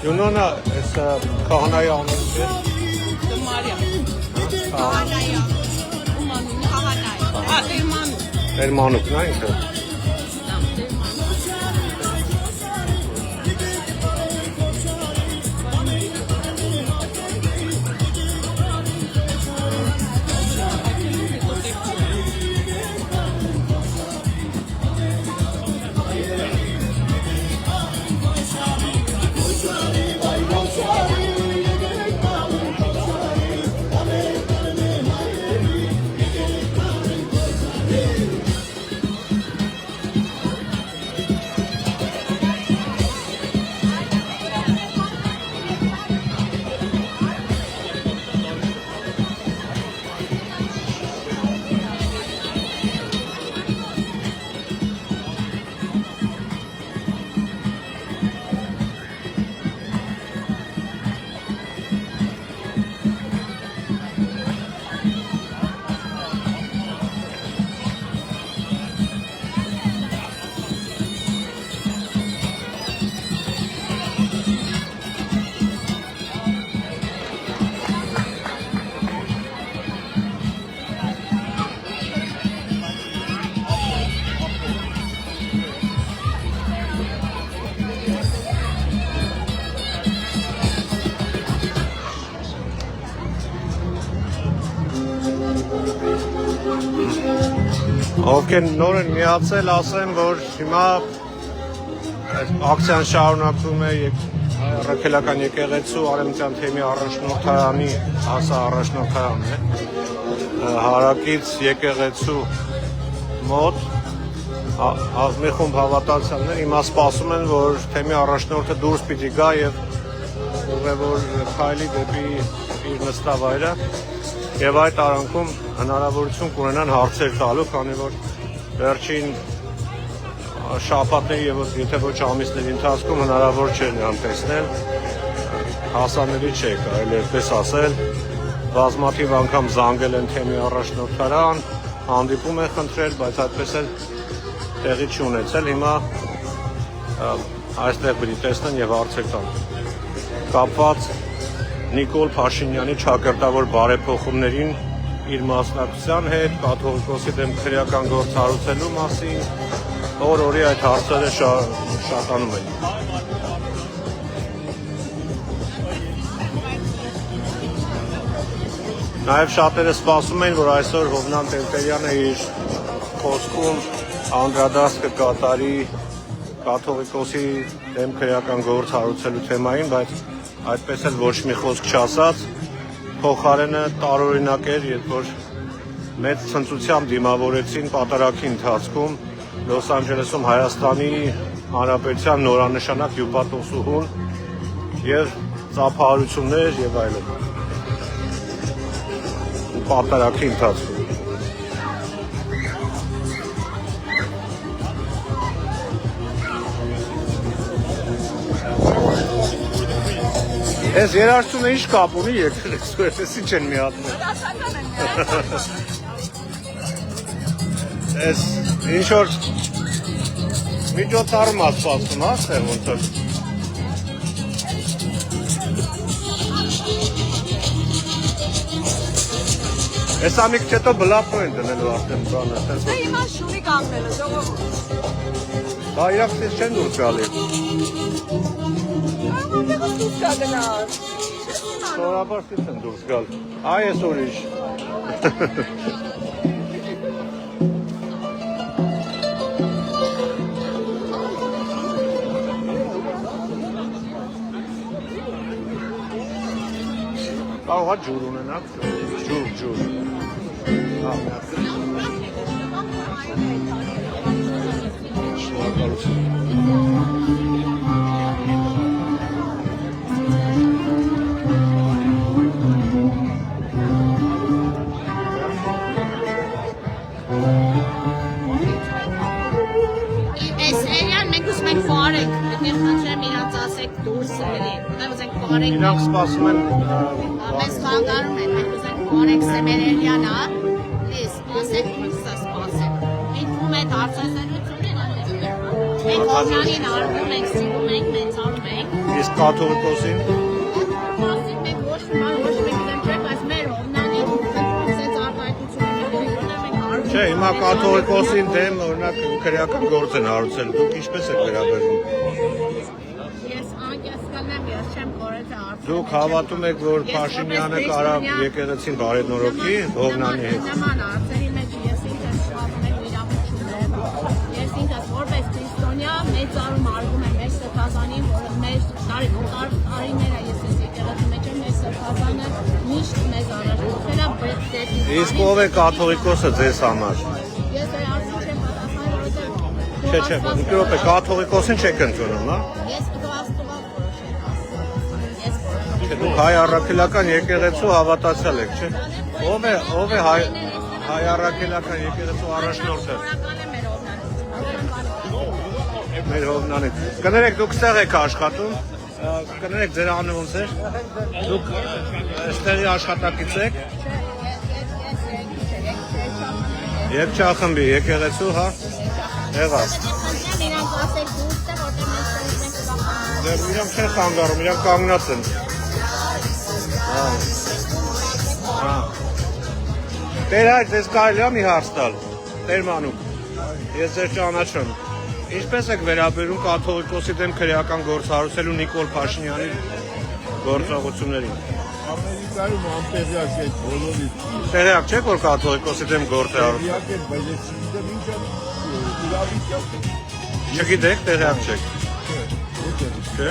Յունոնը էս քահանայի անունը չէ։ Մարիա։ Քահանայա։ Ումանուն քահանայա։ Էրման։ Էրմանուկն է ինքը։ Ովքեր նոր են միացել, ասեմ, որ հիմա ակցիան շարունակվում է Առաքելական եկեղեցու Արեմտյան թեմի առաջնորդարանի, հասա առաջնորդարանն է, հարակից եկեղեցու մոտ մի խումբ հավատացյալներ հիմա սպասում են, որ թեմի առաջնորդը դուրս պիտի գա եւ ուղևոր քայլի դեպի իր նստավայրը եւ այդ արանքում հնարավորություն կունենան հարցեր տալու, քանի որ վերջին շաբաթների եւ եթե ոչ ամիսների ընթացքում հնարավոր չէ նրան տեսնել, հասանելի չէ, կարելի այդպես ասել, բազմաթիվ անգամ զանգել են թեմի առաջնորդարան, հանդիպում են խնդրել, բայց այդպես էլ տեղի չունեցել, հիմա այստեղ պիտի տեսնեն եւ հարցեր տան։ Կապված Նիկոլ Փաշինյանի ճակերտավոր բարեփոխումներին իր մասնակցության հետ, կաթողիկոսի դեմ քրեական գործ հարուցելու մասին, օր-օրի այդ հարցերը շատանում են։ Նաև շատերը սպասում են, որ այսօր Հովնան Տերտերյանը իր խոսքում անդրադարձ կկատարի կաթողիկոսի դեմ քրեական գործ հարուցելու թեմային, բայց այդպես էլ ոչ մի խոսք չասած, փոխարենը տարօրինակ էր, երբ որ մեծ ցնծությամբ դիմավորեցին պատարագի ընթացքում Լոս Անջելեսում Հայաստանի Հանրապետության նորանշանակ հյուպատոսուհուն եւ ծափահարություններ եւ այլն։ Պատարակի ընթացքում։ Ես երաշտունը ինչ կապ ունի եկեղեցու հետ, ես ինչ են միատնում։ Ես ինչ որ միջոցառում ասպասում, հա, թե ոնց որ։ Ես ամիք չետո բլապո են դնելու արդեն բանը, տենց որ։ Հիմա շունի կանգնելը, ժողովուրդ։ Դա իրակ սես չեն դուրս գալի։ Որտեղից դուրս կա գնալ։ Սովորաբար սես են դուրս գալ։ Այ ես ուրիշ։ Կարող է ջուր ունենաք, ջուր։ Այս էրիան մենք ուզում ենք վարենք, այդտեղ խնդրեմ իրանց ասեք դուրս էլի, ուտեղ ուզենք վարենք։ Իրանք սպասում են Մեզ խանգարում են, մենք ուզենք վարենք Սեմերելյանը, լիս, ասեք դուրս սա սպասեք։ Ինքնում այդ հարցազրույցունեն մենք Հովնանին արվում ենք, սիրում ենք, մեծանում ենք։ իսկ կաթողիկոսին։ Մասին մենք ոչ մի բան ոչ մեկ դեմ չենք, այս մեր Հովնանին սենց արտահայտությունները ունենք արվում։ Չէ, հիմա կաթողիկոսին դեմ օրինակ քրեական գործ են հարուցել, դուք ինչպես եք վերաբերվում։ Ես անկեղծ կլնեմ, ես չեմ կորել հարցը։ Դուք հավատում եք, որ Փաշինյանը կարող եկեղեցին բարետնորոքի Հովնանի հետ։ Նման հարցերի մեջ ես ինքս շփվում եմ իրավունքներ։ Ես ինքս որպես քրիստոնյա մեծարում արվում եմ մեր սրբազանին, որը մեր տարիները ես ես եկեղեցի մեջ եմ, մեր սրբազանը միշտ մեզ առաջնորդել է դեպի։ Իսկ ով է կաթողիկոսը ձեզ համար։ Ես այդ հարցին չեմ պատասխանել, որովհետև Չէ, մի րոպե, կաթողիկոսին չեք ընդունում, հա։ ես ստուգաստուգած որոշել եմ։ Չէ, դուք հայ առաքելական եկեղեցու հավատացյալ եք, չէ։ Ով է հայ առաքելական եկեղեցու առաջնորդը։ Մեր Հովնանին։ Կներեք, դուք ստեղ եք աշխատում, կներեք ձեր անունը ոնց է։ Դուք ստեղի աշխատակից եք։ Երգչախմբի եկեղեցու, հա։ Եղավ։ Իրանք ասեք դուրս է, որտեղ մենք ստեղծենք բախանում։ Դեռ իրանք չեն խանգարում, իրանք կանգնած են։ Տեր հայր, ձեզ կարելի է մի հարց տալ, Տեր Մանուկ, ես ձեզ ճանաչում։ Ինչպես եք վերաբերում կաթողիկոսի դեմ քրեական գործ հարուցելու Նիկոլ Փաշինյանի գործողություններին։ Ամերիկայում անտեղյակ եք բոլորից։ Տեղյակ չեք, որ կաթողիկոսի դեմ գործ է հարուցել։ Տեղյակ եք, բայց ես չգիտեմ ինչ է իրավիճակը։ Չգիտեք, տեղյակ չեք։ Չէ։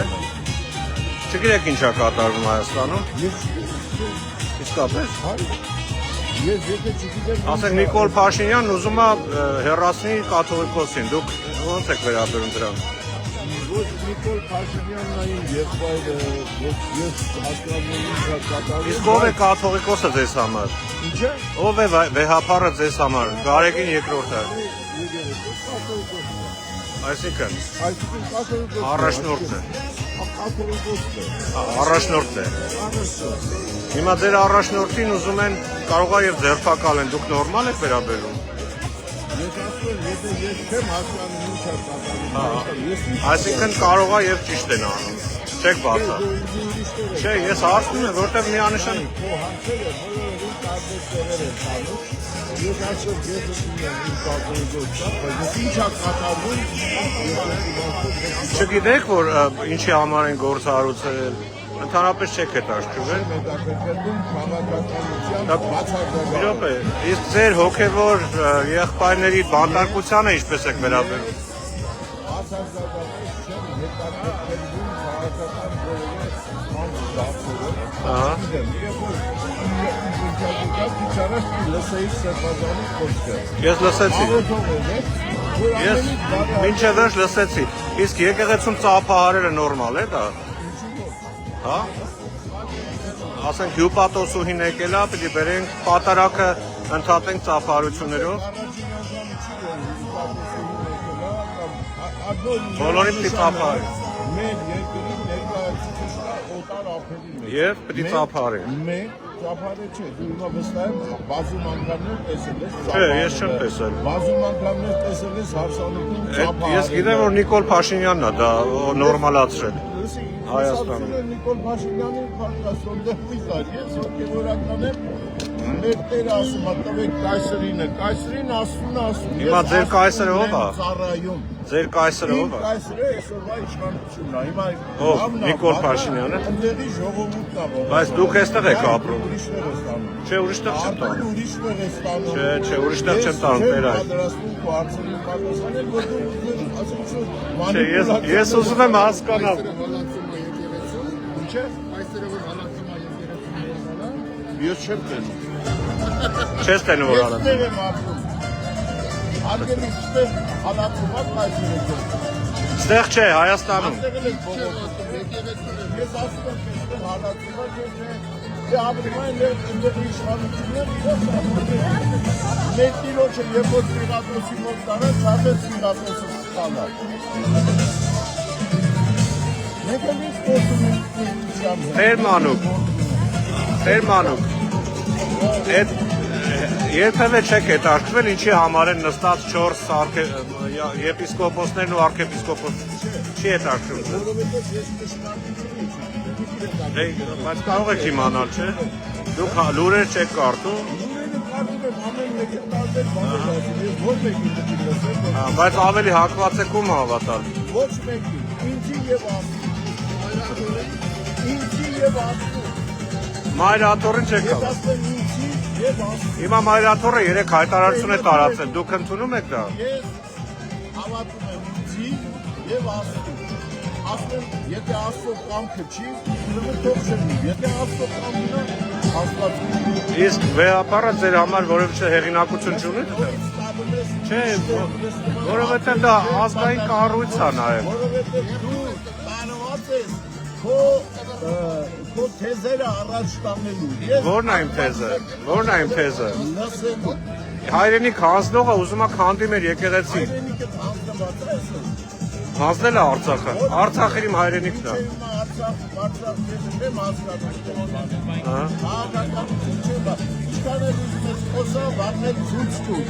Չգիտեք ինչ է կատարվում Հայաստանում։ Իսկապես։ Ես եթե չգիտեմ։ Ասենք Նիկոլ Փաշինյանն ուզում է հեռացնի կաթողիկոսին, դուք ո՞նց եք վերաբերում դրան։ Ոչ Նիկոլ Փաշինյանն այն եղբայրը, ոչ ես հասկանում եմ ինչ է կատարվում։ Իսկ ով է կաթողիկոսը ձեզ համար։ Ինչ է։ Ով է վեհափառը ձեզ համար։ Գարեգին երկրորդը։ Այսինքն կաթողիկոս։ առաջնորդն է։ Կաթողիկոսն է։ Առաջնորդն է։ Հիմա ձեր առաջնորդին ուզում են կարող է եւ ձերբակալեն, դուք նորմալ եք վերաբերում։ Ես ասում եմ, եթե ես չեմ հասկանում ինչ է կատարվում։ Այսինքն կարող է եւ ճիշտ են անում։ Չեք բացա։ Չէ, ես հարցնում եմ, որտեղ միանշան Քո հարցերը բոլորովին տարբեր տեղեր են տանում։ Ես ասում եմ, ես ուզում եմ իմ կաթողիկոսը, բայց ինչ է կատարվում, չգիտեք, որ ինչի համար են գործ հարուցել, ընդհանրապես չեք հետաքրքրվել։ հետաքրքրվում քաղաքականության բացարձակ։ Մի րոպե, իսկ ձեր հոգևոր եղբայրների բանտարկությանը ինչպես եք վերաբերում։ Բացարձակապես չեմ հետաքրքրվում քաղաքական բոլորը ամբողջը։ Ահա։ Ինչ առաջ լսեի Սերբազանի խոսքը։ Ես լսեցի։ Աղոթող էր, որ Ես մինչև վերջ լսեցի։ Իսկ եկեղեցում ծափահարելը նորմալ է դա։ Հա։ Ասենք հյուպատոսուհին եկել է, պիտի բերենք պատարակը ընդհատենք ծափահարություններով։ Բոլորին պիտի ծափահարենք։ Մեր երկրի ներկայացուցիչը օտար ափերի մեջ։ Եվ պիտի ծափահարենք։ Մենք ծափարը չէ, դու հիմա վստահ եմ բազում անգամներ տեսել ես։ Չէ, ես չեմ տեսել։ Բազում անգամներ տեսել ես հարսանուտում ծափարը։ Ես գիտեմ, որ Նիկոլ Փաշինյանն է դա նորմալացրել։ Հայաստանում։ Նիկոլ Փաշինյանը փաստացիորեն դեպույս է, ես հոգևորական եմ, մեր Տերը ասում է, տվեք կայսրինը, կայսրին ասում է։ Հիմա ձեր կայսրը ով է։ Ծառայում։ Ձեր կայսրը ով է։ Կայսրը այսօրվա իշխանությունն է, հիմա Ով, Նիկոլ Փաշինյանը։ Ընդդեղի ժողովուրդն է։ Բայց դուք այստեղ եք ապրում։ Ուրիշներ է ստանում։ Չէ, ուրիշտեղ չեմ տանում։ Ուրիշներ է ստանում։ Չէ, ուրիշտեղ չեմ տանում, Տեր այ։ Պատրաստում հարցերին պատասխանել, որ դու ասում Չէ, ես ուզում եմ հասկանալ։ Չէ, այստեղ որ հալածում է եկեղեցին։ Ես չեմ տենում։ Չես տենում որ արած։ Ես եմ ապրում։ Արգելի ստեղ հալածում է կայսրը։ Ստեղ չէ, Հայաստանում։ Այստեղ էլ եկեղեցին։ Ես ասում եմ, ստեղ հալածում է, դե ապրում են ընդդեմ իշխանություններ, մեր տիրոջը երբ որ Պիղատոսի մոտ տարած, ցածեց Պիղատոսը ստանալ։ Մենք էլ ինչ խոսում ենք Տեր Մանուկ, այդ երբևէ չեք հետաքրքրվել ինչի համար են նստած 4 եպիսկոպոսներն ու արքեպիսկոպոսը չի հետաքրքրվում։ որովհետև ես ճշմարտություն չեմ։ Բայց կարող եք իմանալ, չէ՞։ Դուք լուրեր չեք կարդում։ Լուրերը կարդում եմ ամեն մեկը տարբեր բաներ ասում, ես ոչ մեկին դեպի լսել։ Բայց ավելի հակված եք ում հավատալ։ Ոչ մեկին, ինձի եւ Աստծո։ Ինձի եւ Աստծո։ Մայրաթորին չեք Ես հավատալ։ ասում եմ ինձի եւ Աստծո։ Հիմա Մայրաթորը 3 հայտարարություն է տարածել։ Դուք ընդունում եք դա։ Ես հավատում եմ ինձի եւ Աստծո։ Ասում եմ, եթե Աստծո կամքը չի, ուրեմն թող չլինի։ Եթե Աստծո կամքն է, Աստված կլինի։ Իսկ վեհապարը ձեր համար որևէ հեղինակություն չունի։ Չէ, որովհետև դա ազգային կառույց է նաև։ Որովհետև դու կարողացել ես քո թեզերը առաջ տանելու։ Որն է իմ թեզը։ Որն է իմ թեզը։ Լսելու։ Հայրենիք հանձնողը ուզում է քանդի մեր եկեղեցին։ Հայրենիքը հանձնված է այսօր։ Հանձնել է Արցախը։ Արցախը իմ հայրենիքն է։ Արցախ չեմ հասկանում։ Հա։ Քաղաքականություն չեմ։ Ինչքան էլ ուզում ես խոսալ, վարնել ցույց տուր։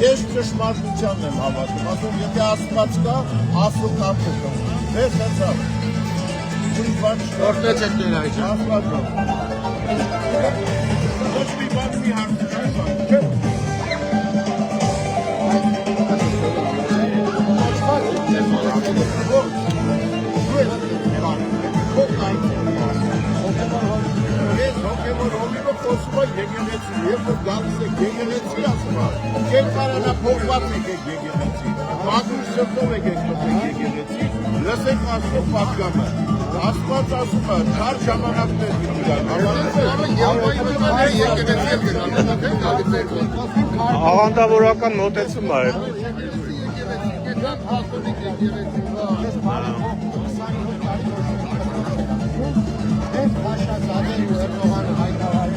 Ես ճշմարտությանն եմ հավատում։ Ասում եթե Աստված կա, Աստծո կամքը կա։ Դες հացավ։ Ուրիշ բան չկա։ Որտե՞ց եք դեր այդ։ Աստված կա։ Ոչ մի բան մի հարցնի չէ։ Ես հոգևոր հոգևոր խոսում եմ եկեղեցի, երբ որ գալիս եք եկեղեցի ասում եմ, կերպարանա փոխված եք եկեղեցի, պատուր սրտով եք եկեղեցի, լսեք Աստծո պատգամը, Աստված ասում է, չար ժամանակներ Աղանդավորական մոտեցում է։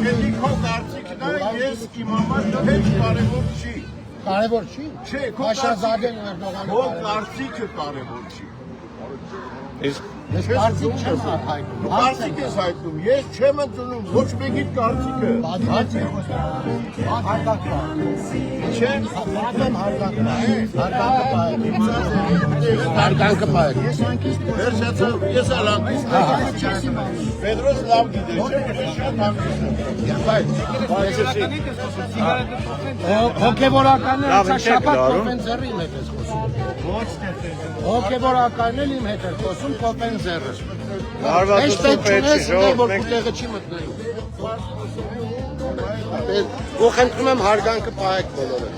Եթե քո կարծիքն է, ես իմ համար հետ կարևոր չի։ Կարևոր չի։ Չէ, Փաշազադեն ու Էրդողանը քո կարծիքը կարևոր չի։ Իսկ Ես կարծիք չեմ հայտնում։ Կարծիք ես հայտնում, ես չեմ ընդունում ոչ մեկի կարծիքը։ Չեմ հարգանքը պահեք։ վերջացավ, ես ալանկիստ։ Պետրոս լավ գիտես, չէ՞ շատ Հոգևորականները Լավ, սա ինչ եք շաբաթ լարում։ կոպեն ձեռի իմ հետ ես խոսում։ Հոգևորականն էլ իմ հետ էր խոսում կոպեն ձեռը։ Հենց Հարվածություն պետք պետք չի, չունես, ժողովուրդ, որ մենք ուտեղը չի մտնելու։ Ու խնդրում եմ հարգանքը պահեք բոլորը։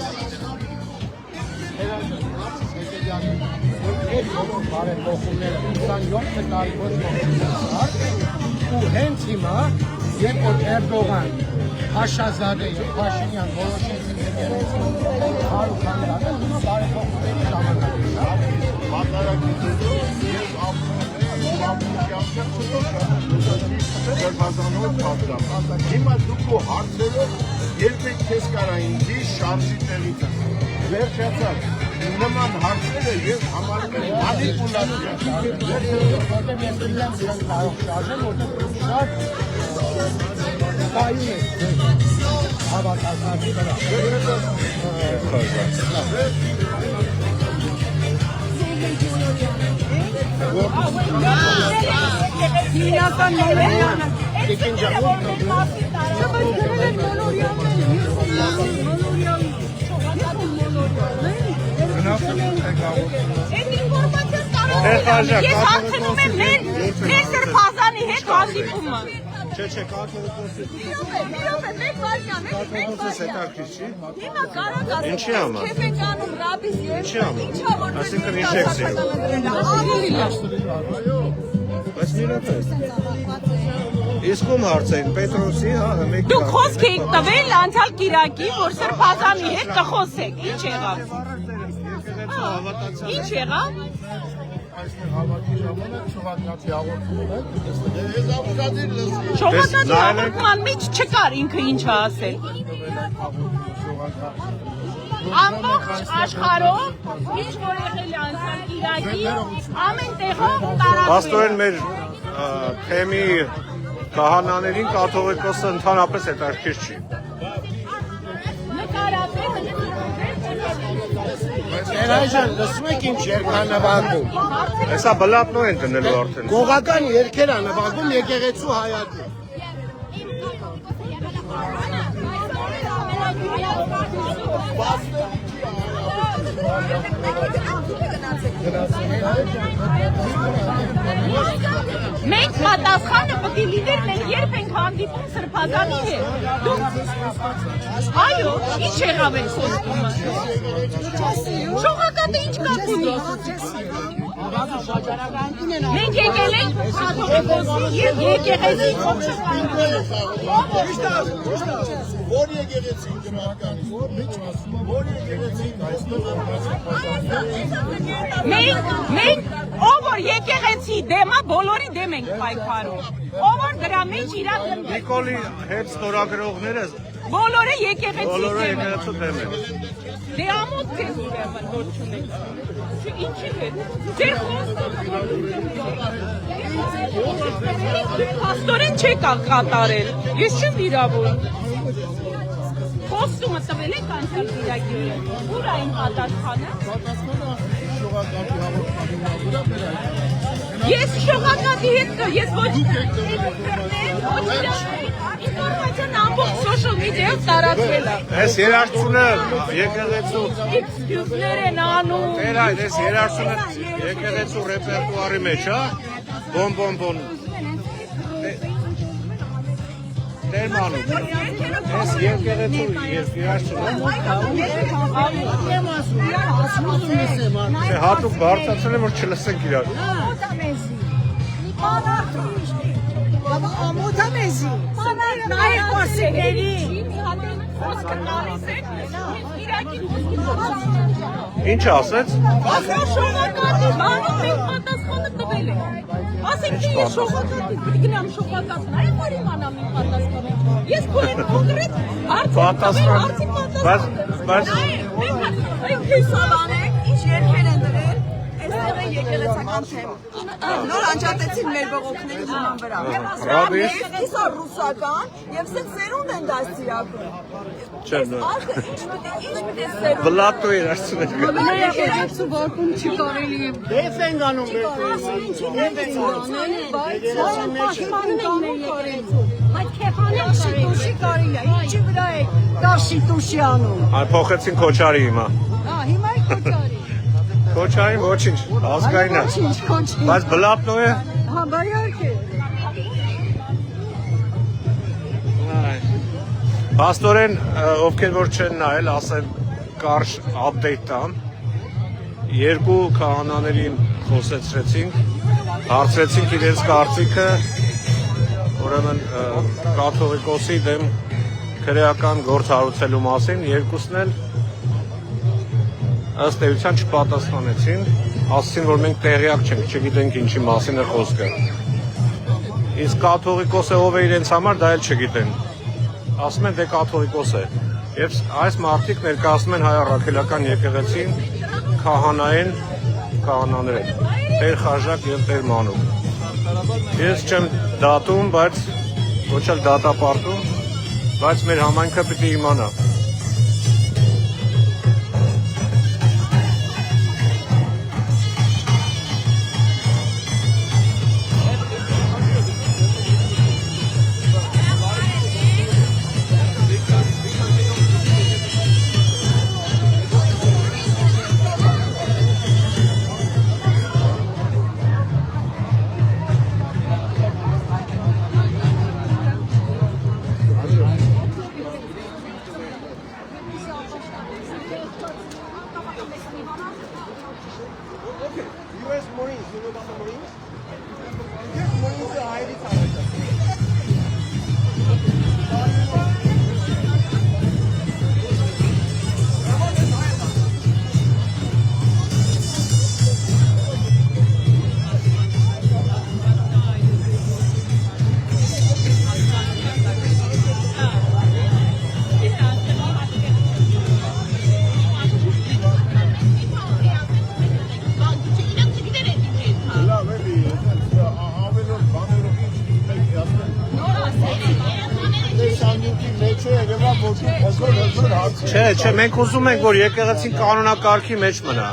Այդ բոլոր բարեփոխումները 27 տարի ոչ ոք ու հենց հիմա երբ որ Էրդողան, Փաշազադե եւ Փաշինյան որոշեցին եկեղեցին հարու քանդել, հիմա բարեփոխումների ժամանակն է։ խազանով պատրամ։ Հիմա դուք ու հարցերը երբեք քեզ կարա ինձի շարժի տեղից վերջացած նման հարցերը ես համարում եմ մանիպուլյացիա։ Որտեղ ես իրենց իրեն կարող շարժեմ, որտեղ շատ կայուն է հավատացածի վրա։ Հիմնական մոլորյանը։ Ես հաղթնում եմ մեր սրբազանի հետ հանդիպումը։ Չէ, կարդալը խոսեց։ Հիմա կարող ասել։ Ինչի համար։ Քեֆ ենք անում ռաբիս եւ Ինչի համար։ Այսինքն ինչ եք սիրում։ Բայց մի րոպե։ Իսկ ում հարց էին Պետրոսի, հա, մեկ։ Դուք խոսք եք տվել անցյալ կիրակի, որ սրբազանի հետ կխոսեք։ Ինչ եղավ։ Ինչ եղավ։ Այստեղ հավաքի ժամանակ շողակացի հաղորդում եք, ես ապկադիր լսում։ Շողակացի հաղորդման մեջ չկար ինքը ինչ ասել։ Ամբողջ աշխարհով ինչ որ եղել է անցյալ կիրակի, ամեն տեղով տարածվել։ Պաստորեն մեր թեմի քահանաներին կաթողիկոսը ընդհանրապես հետաքրքիր չի։ Երայժան, լսում եք ինչ երգ նվագում։ Հեսա բլատնո են դնելու արդեն։ Գողական երգեր է նվագում եկեղեցու հայատում։ Մենք պատասխանը պետք է լիներ մենք երբ ենք հանդիպում սրբազանի հետ։ Դուք այո, ինչ եղավ այդ խոստումը։ Շողակատը ինչ կապ ունի։ Մենք եկել ենք կաթողիկոսի եւ եկեղեցի Որ եկեղեցին գրական, որ եկեղեցին Մենք ով որ եկեղեցի դեմա բոլորի դեմ ենք պայքարում։ Ով որ դրա մեջ իրար Նիկոլի հետ ստորագրողները բոլորը եկեղեցի բոլորը դեմ են։ եկեղեցու դեմ են։ Դե ամոթ է ուրեմն որ չունենք։ Ինչի՞ հետ։ Ձեր խոստորեն չեք կատարել։ Ես չեմ վիրավոր։ Խոստումը տվել եք անցյալ կիրակի։ Ուր այն պատասխանը։ Ես շողակատի հետ ես ոչ ինֆորմացիան ամբողջ social media-ով տարածվել է։ Այս երաշխությունը եկեղեցու Excuse-ներ են անում։ Տեր այդ այս երաշխությունը եկեղեցու ռեպերտուարի մեջ, հա։ Բոն։ Տեր մանու։ Այս եկեղեցու երաշխությունը Չէ, հատուկ բարձրացել է որ չլսենք իրար։ Ամոթամեզի։ Նայեք կորսիկների։ Ինչ ասեց։ Ասա շողակատի, մանու մենք պատասխանը տվել ենք։ Ասենք թե ես շողակատի, պիտի գնամ շողակատն, այ որ իմանամ իմ պատասխանը։ Ես քորեն կոնկրետ Բայց Մենք հիսալանեք, ինչ երկեր են դրել, այստեղ է եկեղեցական թեմ։ Նոր անջատեցին մեր բողոքների հիման վրա։ Ռաբիս։ Իսա ռուսական եւ սենց սերունդ են դաստիարակում։ Չէ, Արկը ինչ պիտի սերունդ։ բլատո երաշխությունը։ Եկեղեցու բակում չի կարելի է։ Դեֆ են անում Այդ քեփանեն շիտուշի կարելի է, ինչի վրա է դա շիտուշի անում։ Այն փոխեցին Քոչարի հիմա։ Հա, հիմա է քոչարի։ Քոչարին ոչինչ, ազգային է։ Քոչի։ Բայց բլատնո է։ Հա, բայարքե։ Պաստորեն, ովքեր որ չեն նայել, ասեմ կարճ update տամ։ Երկու քահանաներին խոսեցրեցինք, հարցրեցինք իրենց կարծիքը, ուրեմն կաթողիկոսի դեմ քրեական գործ հարուցելու մասին, երկուսն էլ ըստ էության չպատասխանեցին, ասացին, որ մենք տեղյակ չենք, չգիտենք ինչի մասին է խոսքը։ Իսկ կաթողիկոսը ով է իրենց համար դա էլ չգիտեն։ Ասում են դե կաթողիկոս է։ Եվ այս մարդիկ ներկայացնում են հայ առաքելական եկեղեցին քահանային քահանաներ են։ Տեր Խաժակ եւ Տեր Մանուկ։ Ես չեմ դատում, բայց ոչ էլ դատապարտում, բայց մեր համայնքը պիտի իմանա։ Չէ, մենք ուզում ենք, որ եկեղեցին կանոնակարգի մեջ մնա։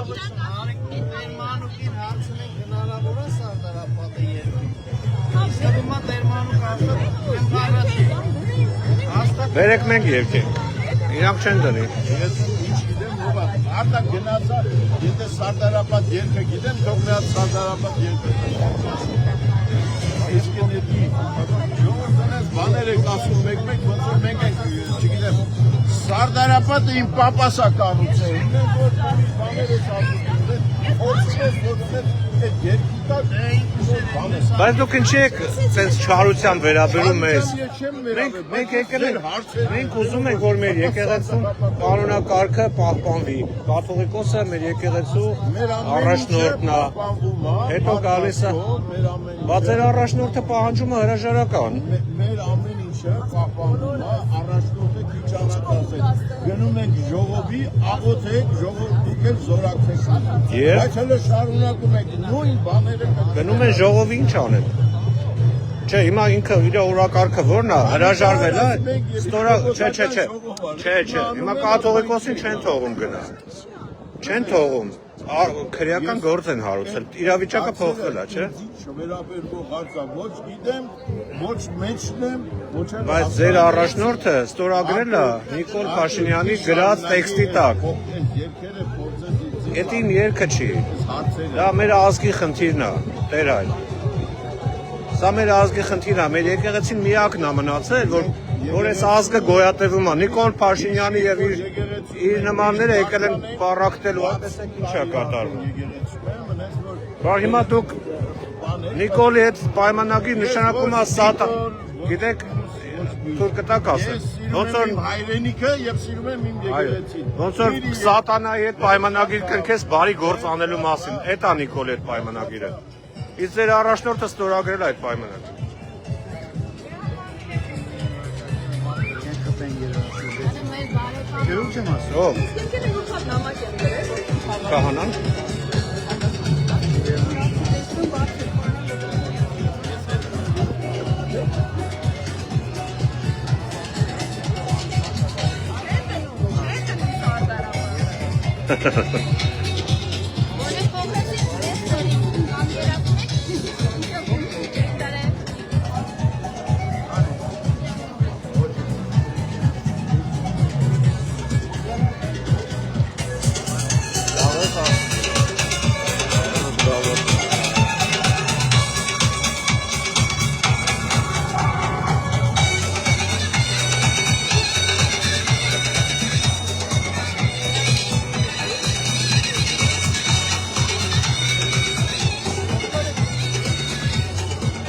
Բերեք մենք երկենք, իրանք չեն դնի։ Ես ինչ գիտեմ, արդա գնացա, եթե Սարդարապատ երկը գիտեմ, թող մի հատ Սարդարապատ երկը։ Իսկ ենետի, ժողովրդանես բաներ եք ասում մեկ-մեկ, ոնց որ մենք ենք, չգիտեմ, Սարդարապատը իմ պապասա կառուցել, մենք որ բաներ եք ասում, փորձես, այդ երկի տակ, Բայց դուք ինչի եք սենց չարության վերաբերում մեզ։ Մենք եկել ենք, մենք ուզում ենք, որ մեր եկեղեցում կանոնակարգը պահպանվի։ Կաթողիկոսը մեր եկեղեցու առաջնորդն է, հետո գալիս է, բայց ձեր առաջնորդը պահանջում է հրաժարական։ Մեր ամեն ինչը պահպանվում է, առաջնորդը քիչ անհատացել։ Գնում ենք ժողովի, աղոթեք, ժողովիկ էլ զորակցեք։ Բայց հələ շարունակում ենք նույն բաները։ Գնում են ժողովի ինչ անեն։ Չէ, հիմա ինքը իր օրակարգը որն է, հրաժարվել է, ստորա, չէ, հիմա կաթողիկոսին չեն թողում գնա։ Չեն թողում, քրեական գործ են հարուցել, իրավիճակը փոխվել է, չէ։ Վերաբերվող հարցը ոչ գիտեմ, ոչ մեջն եմ, ոչ էլ։ Բայց ձեր առաջնորդը ստորագրել է Նիկոլ Փաշինյանի գրած տեքստի տակ։ Երկերը փորձեն Էդ իմ երկը չի։ Դա մեր ազգի խնդիրն է, Տեր հայր։ Սա մեր ազգի խնդիրն է, մեր եկեղեցին միակն է մնացել, որ այս ազգը գոյատևում է։ Նիկոլ Փաշինյանի եւ իր նմանները եկել են պառակտելու, տեսեք ինչ է կատարվում։ Բայց հիմա դուք Նիկոլի հետ պայմանագիր նշանակում է սատան։ Գիտեք, թուրքը տակ ասել։ Ոնց որ հայրենիքը եւ սիրում եմ իմ եկեղեցին։ Ոնց որ սատանայի հետ պայմանագիր կնքես բարի գործ անելու մասին, էդ է Նիկոլի հետ պայմանագիրը։ Իսկ ձեր առաջնորդը ստորագրել է այդ պայմանագիրը։ Ով։ Քահանան։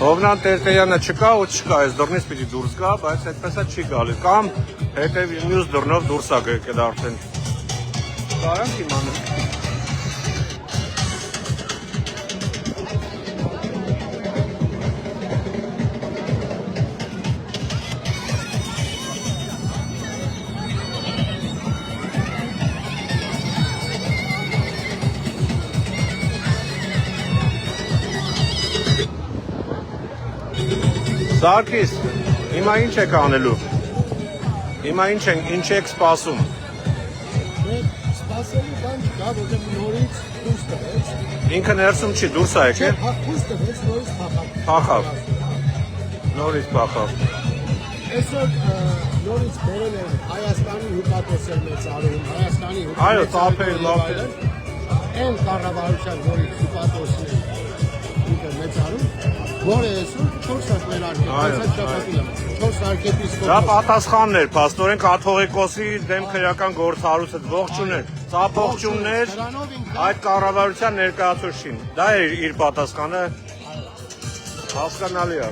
Հովնան Տերտերյանը չկա ու չկա, այս դռնից պիտի դուրս գա, բայց այդպես է չի գալիս, կամ հետև մյուս դռնով դուրս է եկել արդեն։ Կարանք իմանանք։ Սարգիս, հիմա ինչ եք անելու։ Հիմա ինչ եք սպասում։ Մենք սպասելու բան չկա, որտեղ նորից դուրս տվեց։ Ինքը ներսում չի, դուրս ա եկել։ Դուրս տվեց, նորից Փախավ։ Նորից փախավ։ Այսօր նորից բերել են Հայաստանի հյուպատոսել մեծարում, Հայաստանի Այո, ծափեր լավ։ Այն կառավարության նորից հյուպատոսն ինքը մեծարում, որը այսօր 4 հատ ներարկել, այս շաբաթի լավ, 4 arczepiskopos։ Դա պատասխանն էր, փաստորեն կաթողիկոսի դեմ քրեական գործառույթը ողջունել, ծափողջուններ այդ կառավարության ներկայացուցիչին։ Դա էր իր պատասխանը, հասկանալի է։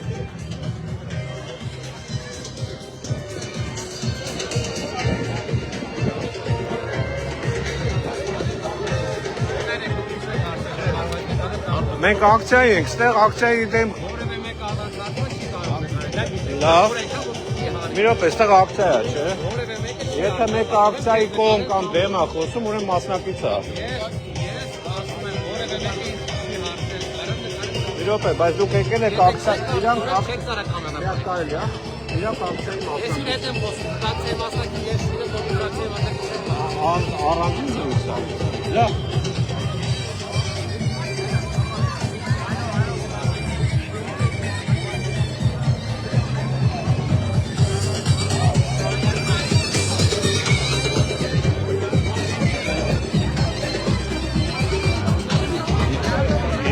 Մենք ակցիայի ենք, ստեղ ակցիայի դեմ լավ, մի րոպե, ստեղ ակցիա է, չէ։ Եթե մեկը ակցիայի կողմ կամ դեմ է խոսում, ուրեմն մասնակից է։ Մի րոպե, բայց դուք եկել եք ակցիա, իրանք կարելի է, իրանք ակցիայի առանձին զրույց է։ Լավ։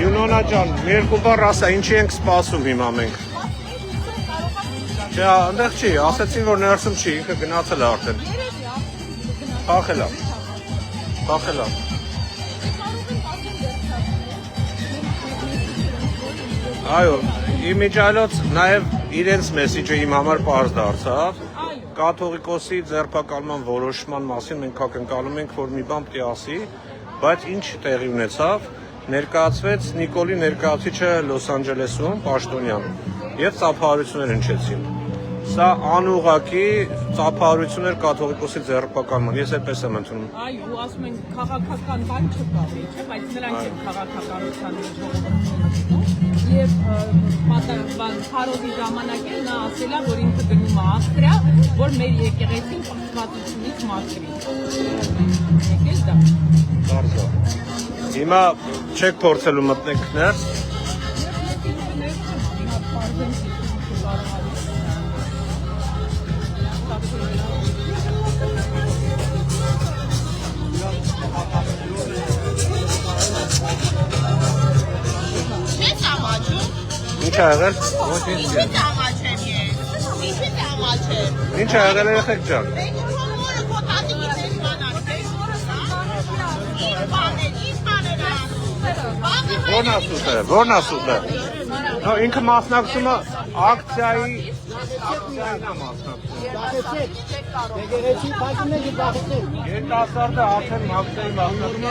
Յունոնա ջան, մի երկու բառ ասա, ինչի ենք սպասում հիմա մենք։ Չէ, այնտեղ չի, ասեցին, որ ներսում չի, ինքը գնացել է արդեն։ Փախել է։ Այո, իմիջիայլոց նաև իրենց մեսիջը իմ համար պարզ դարձավ։ Կաթողիկոսի ձերբակալման որոշման մասին մենք ակնկալում ենք, որ մի բան պետք է ասի, բայց ինչ տեղի ունեցավ, ներկայացվեց Նիկոլի ներկայացուցիչը Լոս Անջելեսում, Պաշտոնյան, եւ ծափահարություններ հնչեցին։ Սա անուղղակի ծափահարություններ կաթողիկոսի ձեռնպակալման, ես այդպես եմ ընդունում։ Այո, ու ասում են քաղաքական բան չկա, չէ՞, բայց նրանք են քաղաքականության եւ Փարոզի ժամանակ էլ նա ասել է, որ ինքը գնում է Ավստրիա, որ մեր եկեղեցին պարտվածությունից մաքրի։ Եկել դա։ Դարձա։ Հիմա չեք փորձելու մտնեք ներս։ Ինչ ա եղել։ Ինչ ա եղել երեխեք ջան։ Որն ասուտ է։ Նո, ինքը մասնակցում է ակցիայի Երիտասարդը արդեն ակցիայի մասնակցում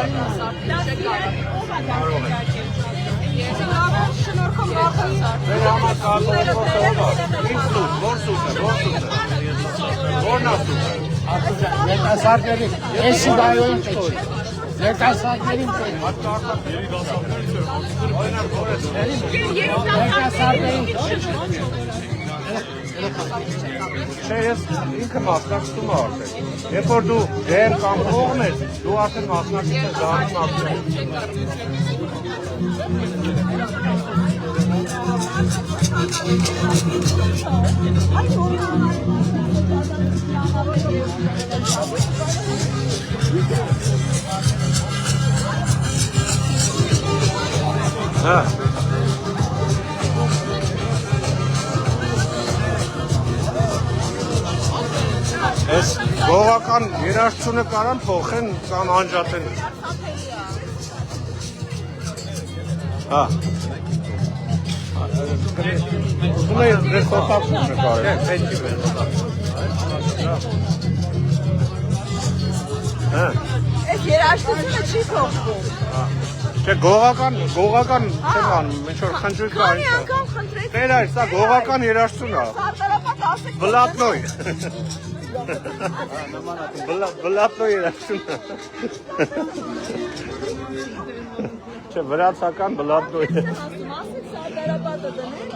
Մեր համար կաթողիկոսը ով է։ Ինչ սուտ, որ սուտ է։ Որն ասուտ է։ Երիտասարդներին, էսի բայոյին պետք։ Երիտասարդներին պետք։ Երիտասարդներին Չէ, ես ինքը մասնակցում է արդեն։ Երբ որ դու դեմ կամ կողմ ես, դու արդեն մասնակից ես դառնում ակցիայի։ Այս գողական երաժշտությունը կարան փոխեն կամ անջատեն։ Հա։ Ուզում ես դες խոտակում նկարել։ Պետք է։ Հա։ Այս երաժշտությունը չի փոխվում։ Չէ, գողական չեմ անում, ինչ որ խնջույք կա ինչ։ Տեր այս, սա գողական երաժշտություն է։ Բլատնոյ։ Բլատնոյ երաժշտություն է։ Չէ, վրացական բլատնոյ։ Սարդարապատը դնել։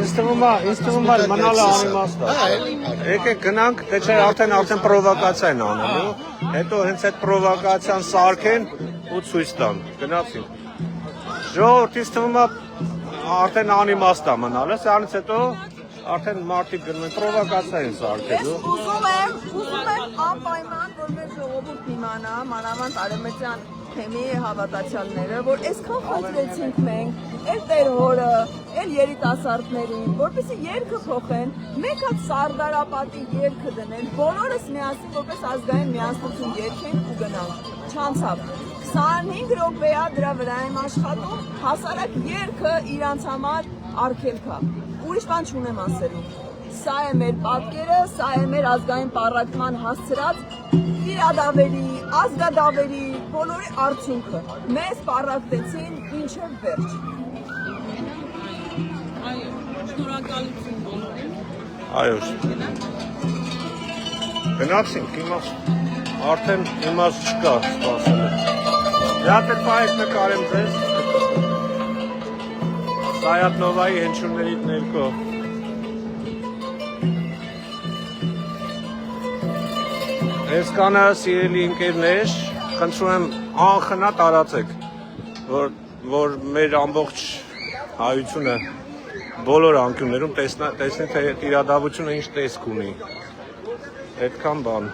Ինձ թվում է մնալը անիմաստ է։ Եկեք գնանք, թե չէ արդեն պրովոկացիա են անելու, հետո հենց այդ պրովոկացիան սարքեն ու ցույց տան։ Գնացինք։ Ժողովուրդ, ինձ թվում է արդեն անիմաստ է մնալը, սրանից հետո արդեն մարդիկ գնում են պրովոկացիա են սարքելու։ Ուզում եմ անպայման, որ մեր ժողովուրդն իմանա, մանավանդ արևմտյան թեմի հավատացյալները, որ այսքան խնդրեցինք մենք, էլ տեր հորը, էլ երիտասարդներին, որպեսզի երգը փոխեն, մեկ հատ Սարդարապատի երգը դնել, բոլորս միասին որպես ազգային միասնություն երգենք ու գնանք։ Չանցավ։ 25 րոպե է դրա վրա եմ աշխատում, հասարակ երգը իրանց համար արգելք է։ Ուրիշ բան չունեմ ասելու։ Սա է մեր պատկերը, սա է մեր ազգային պառակտման հասցրած իրադավերի, ազգադավերի, բոլորի արդյունքը։ Մեզ պառակտեցին ինչև վերջ։ Այո, շնորհակալություն բոլորին։ Այո։ Գնացինք, արդեն իմաստ չկա սպասելու։ Դե այդ նկարեմ ձեզ։ Սայատնովայի հնչյունների ներքո։ Այսքանը սիրելի ընկերներ, խնդրում եմ անխնա տարածեք, որ մեր ամբողջ հայությունը բոլոր անկյուններում տեսնի, թե իրադարձությունը ինչ տեսք ունի։ Այդքան բան։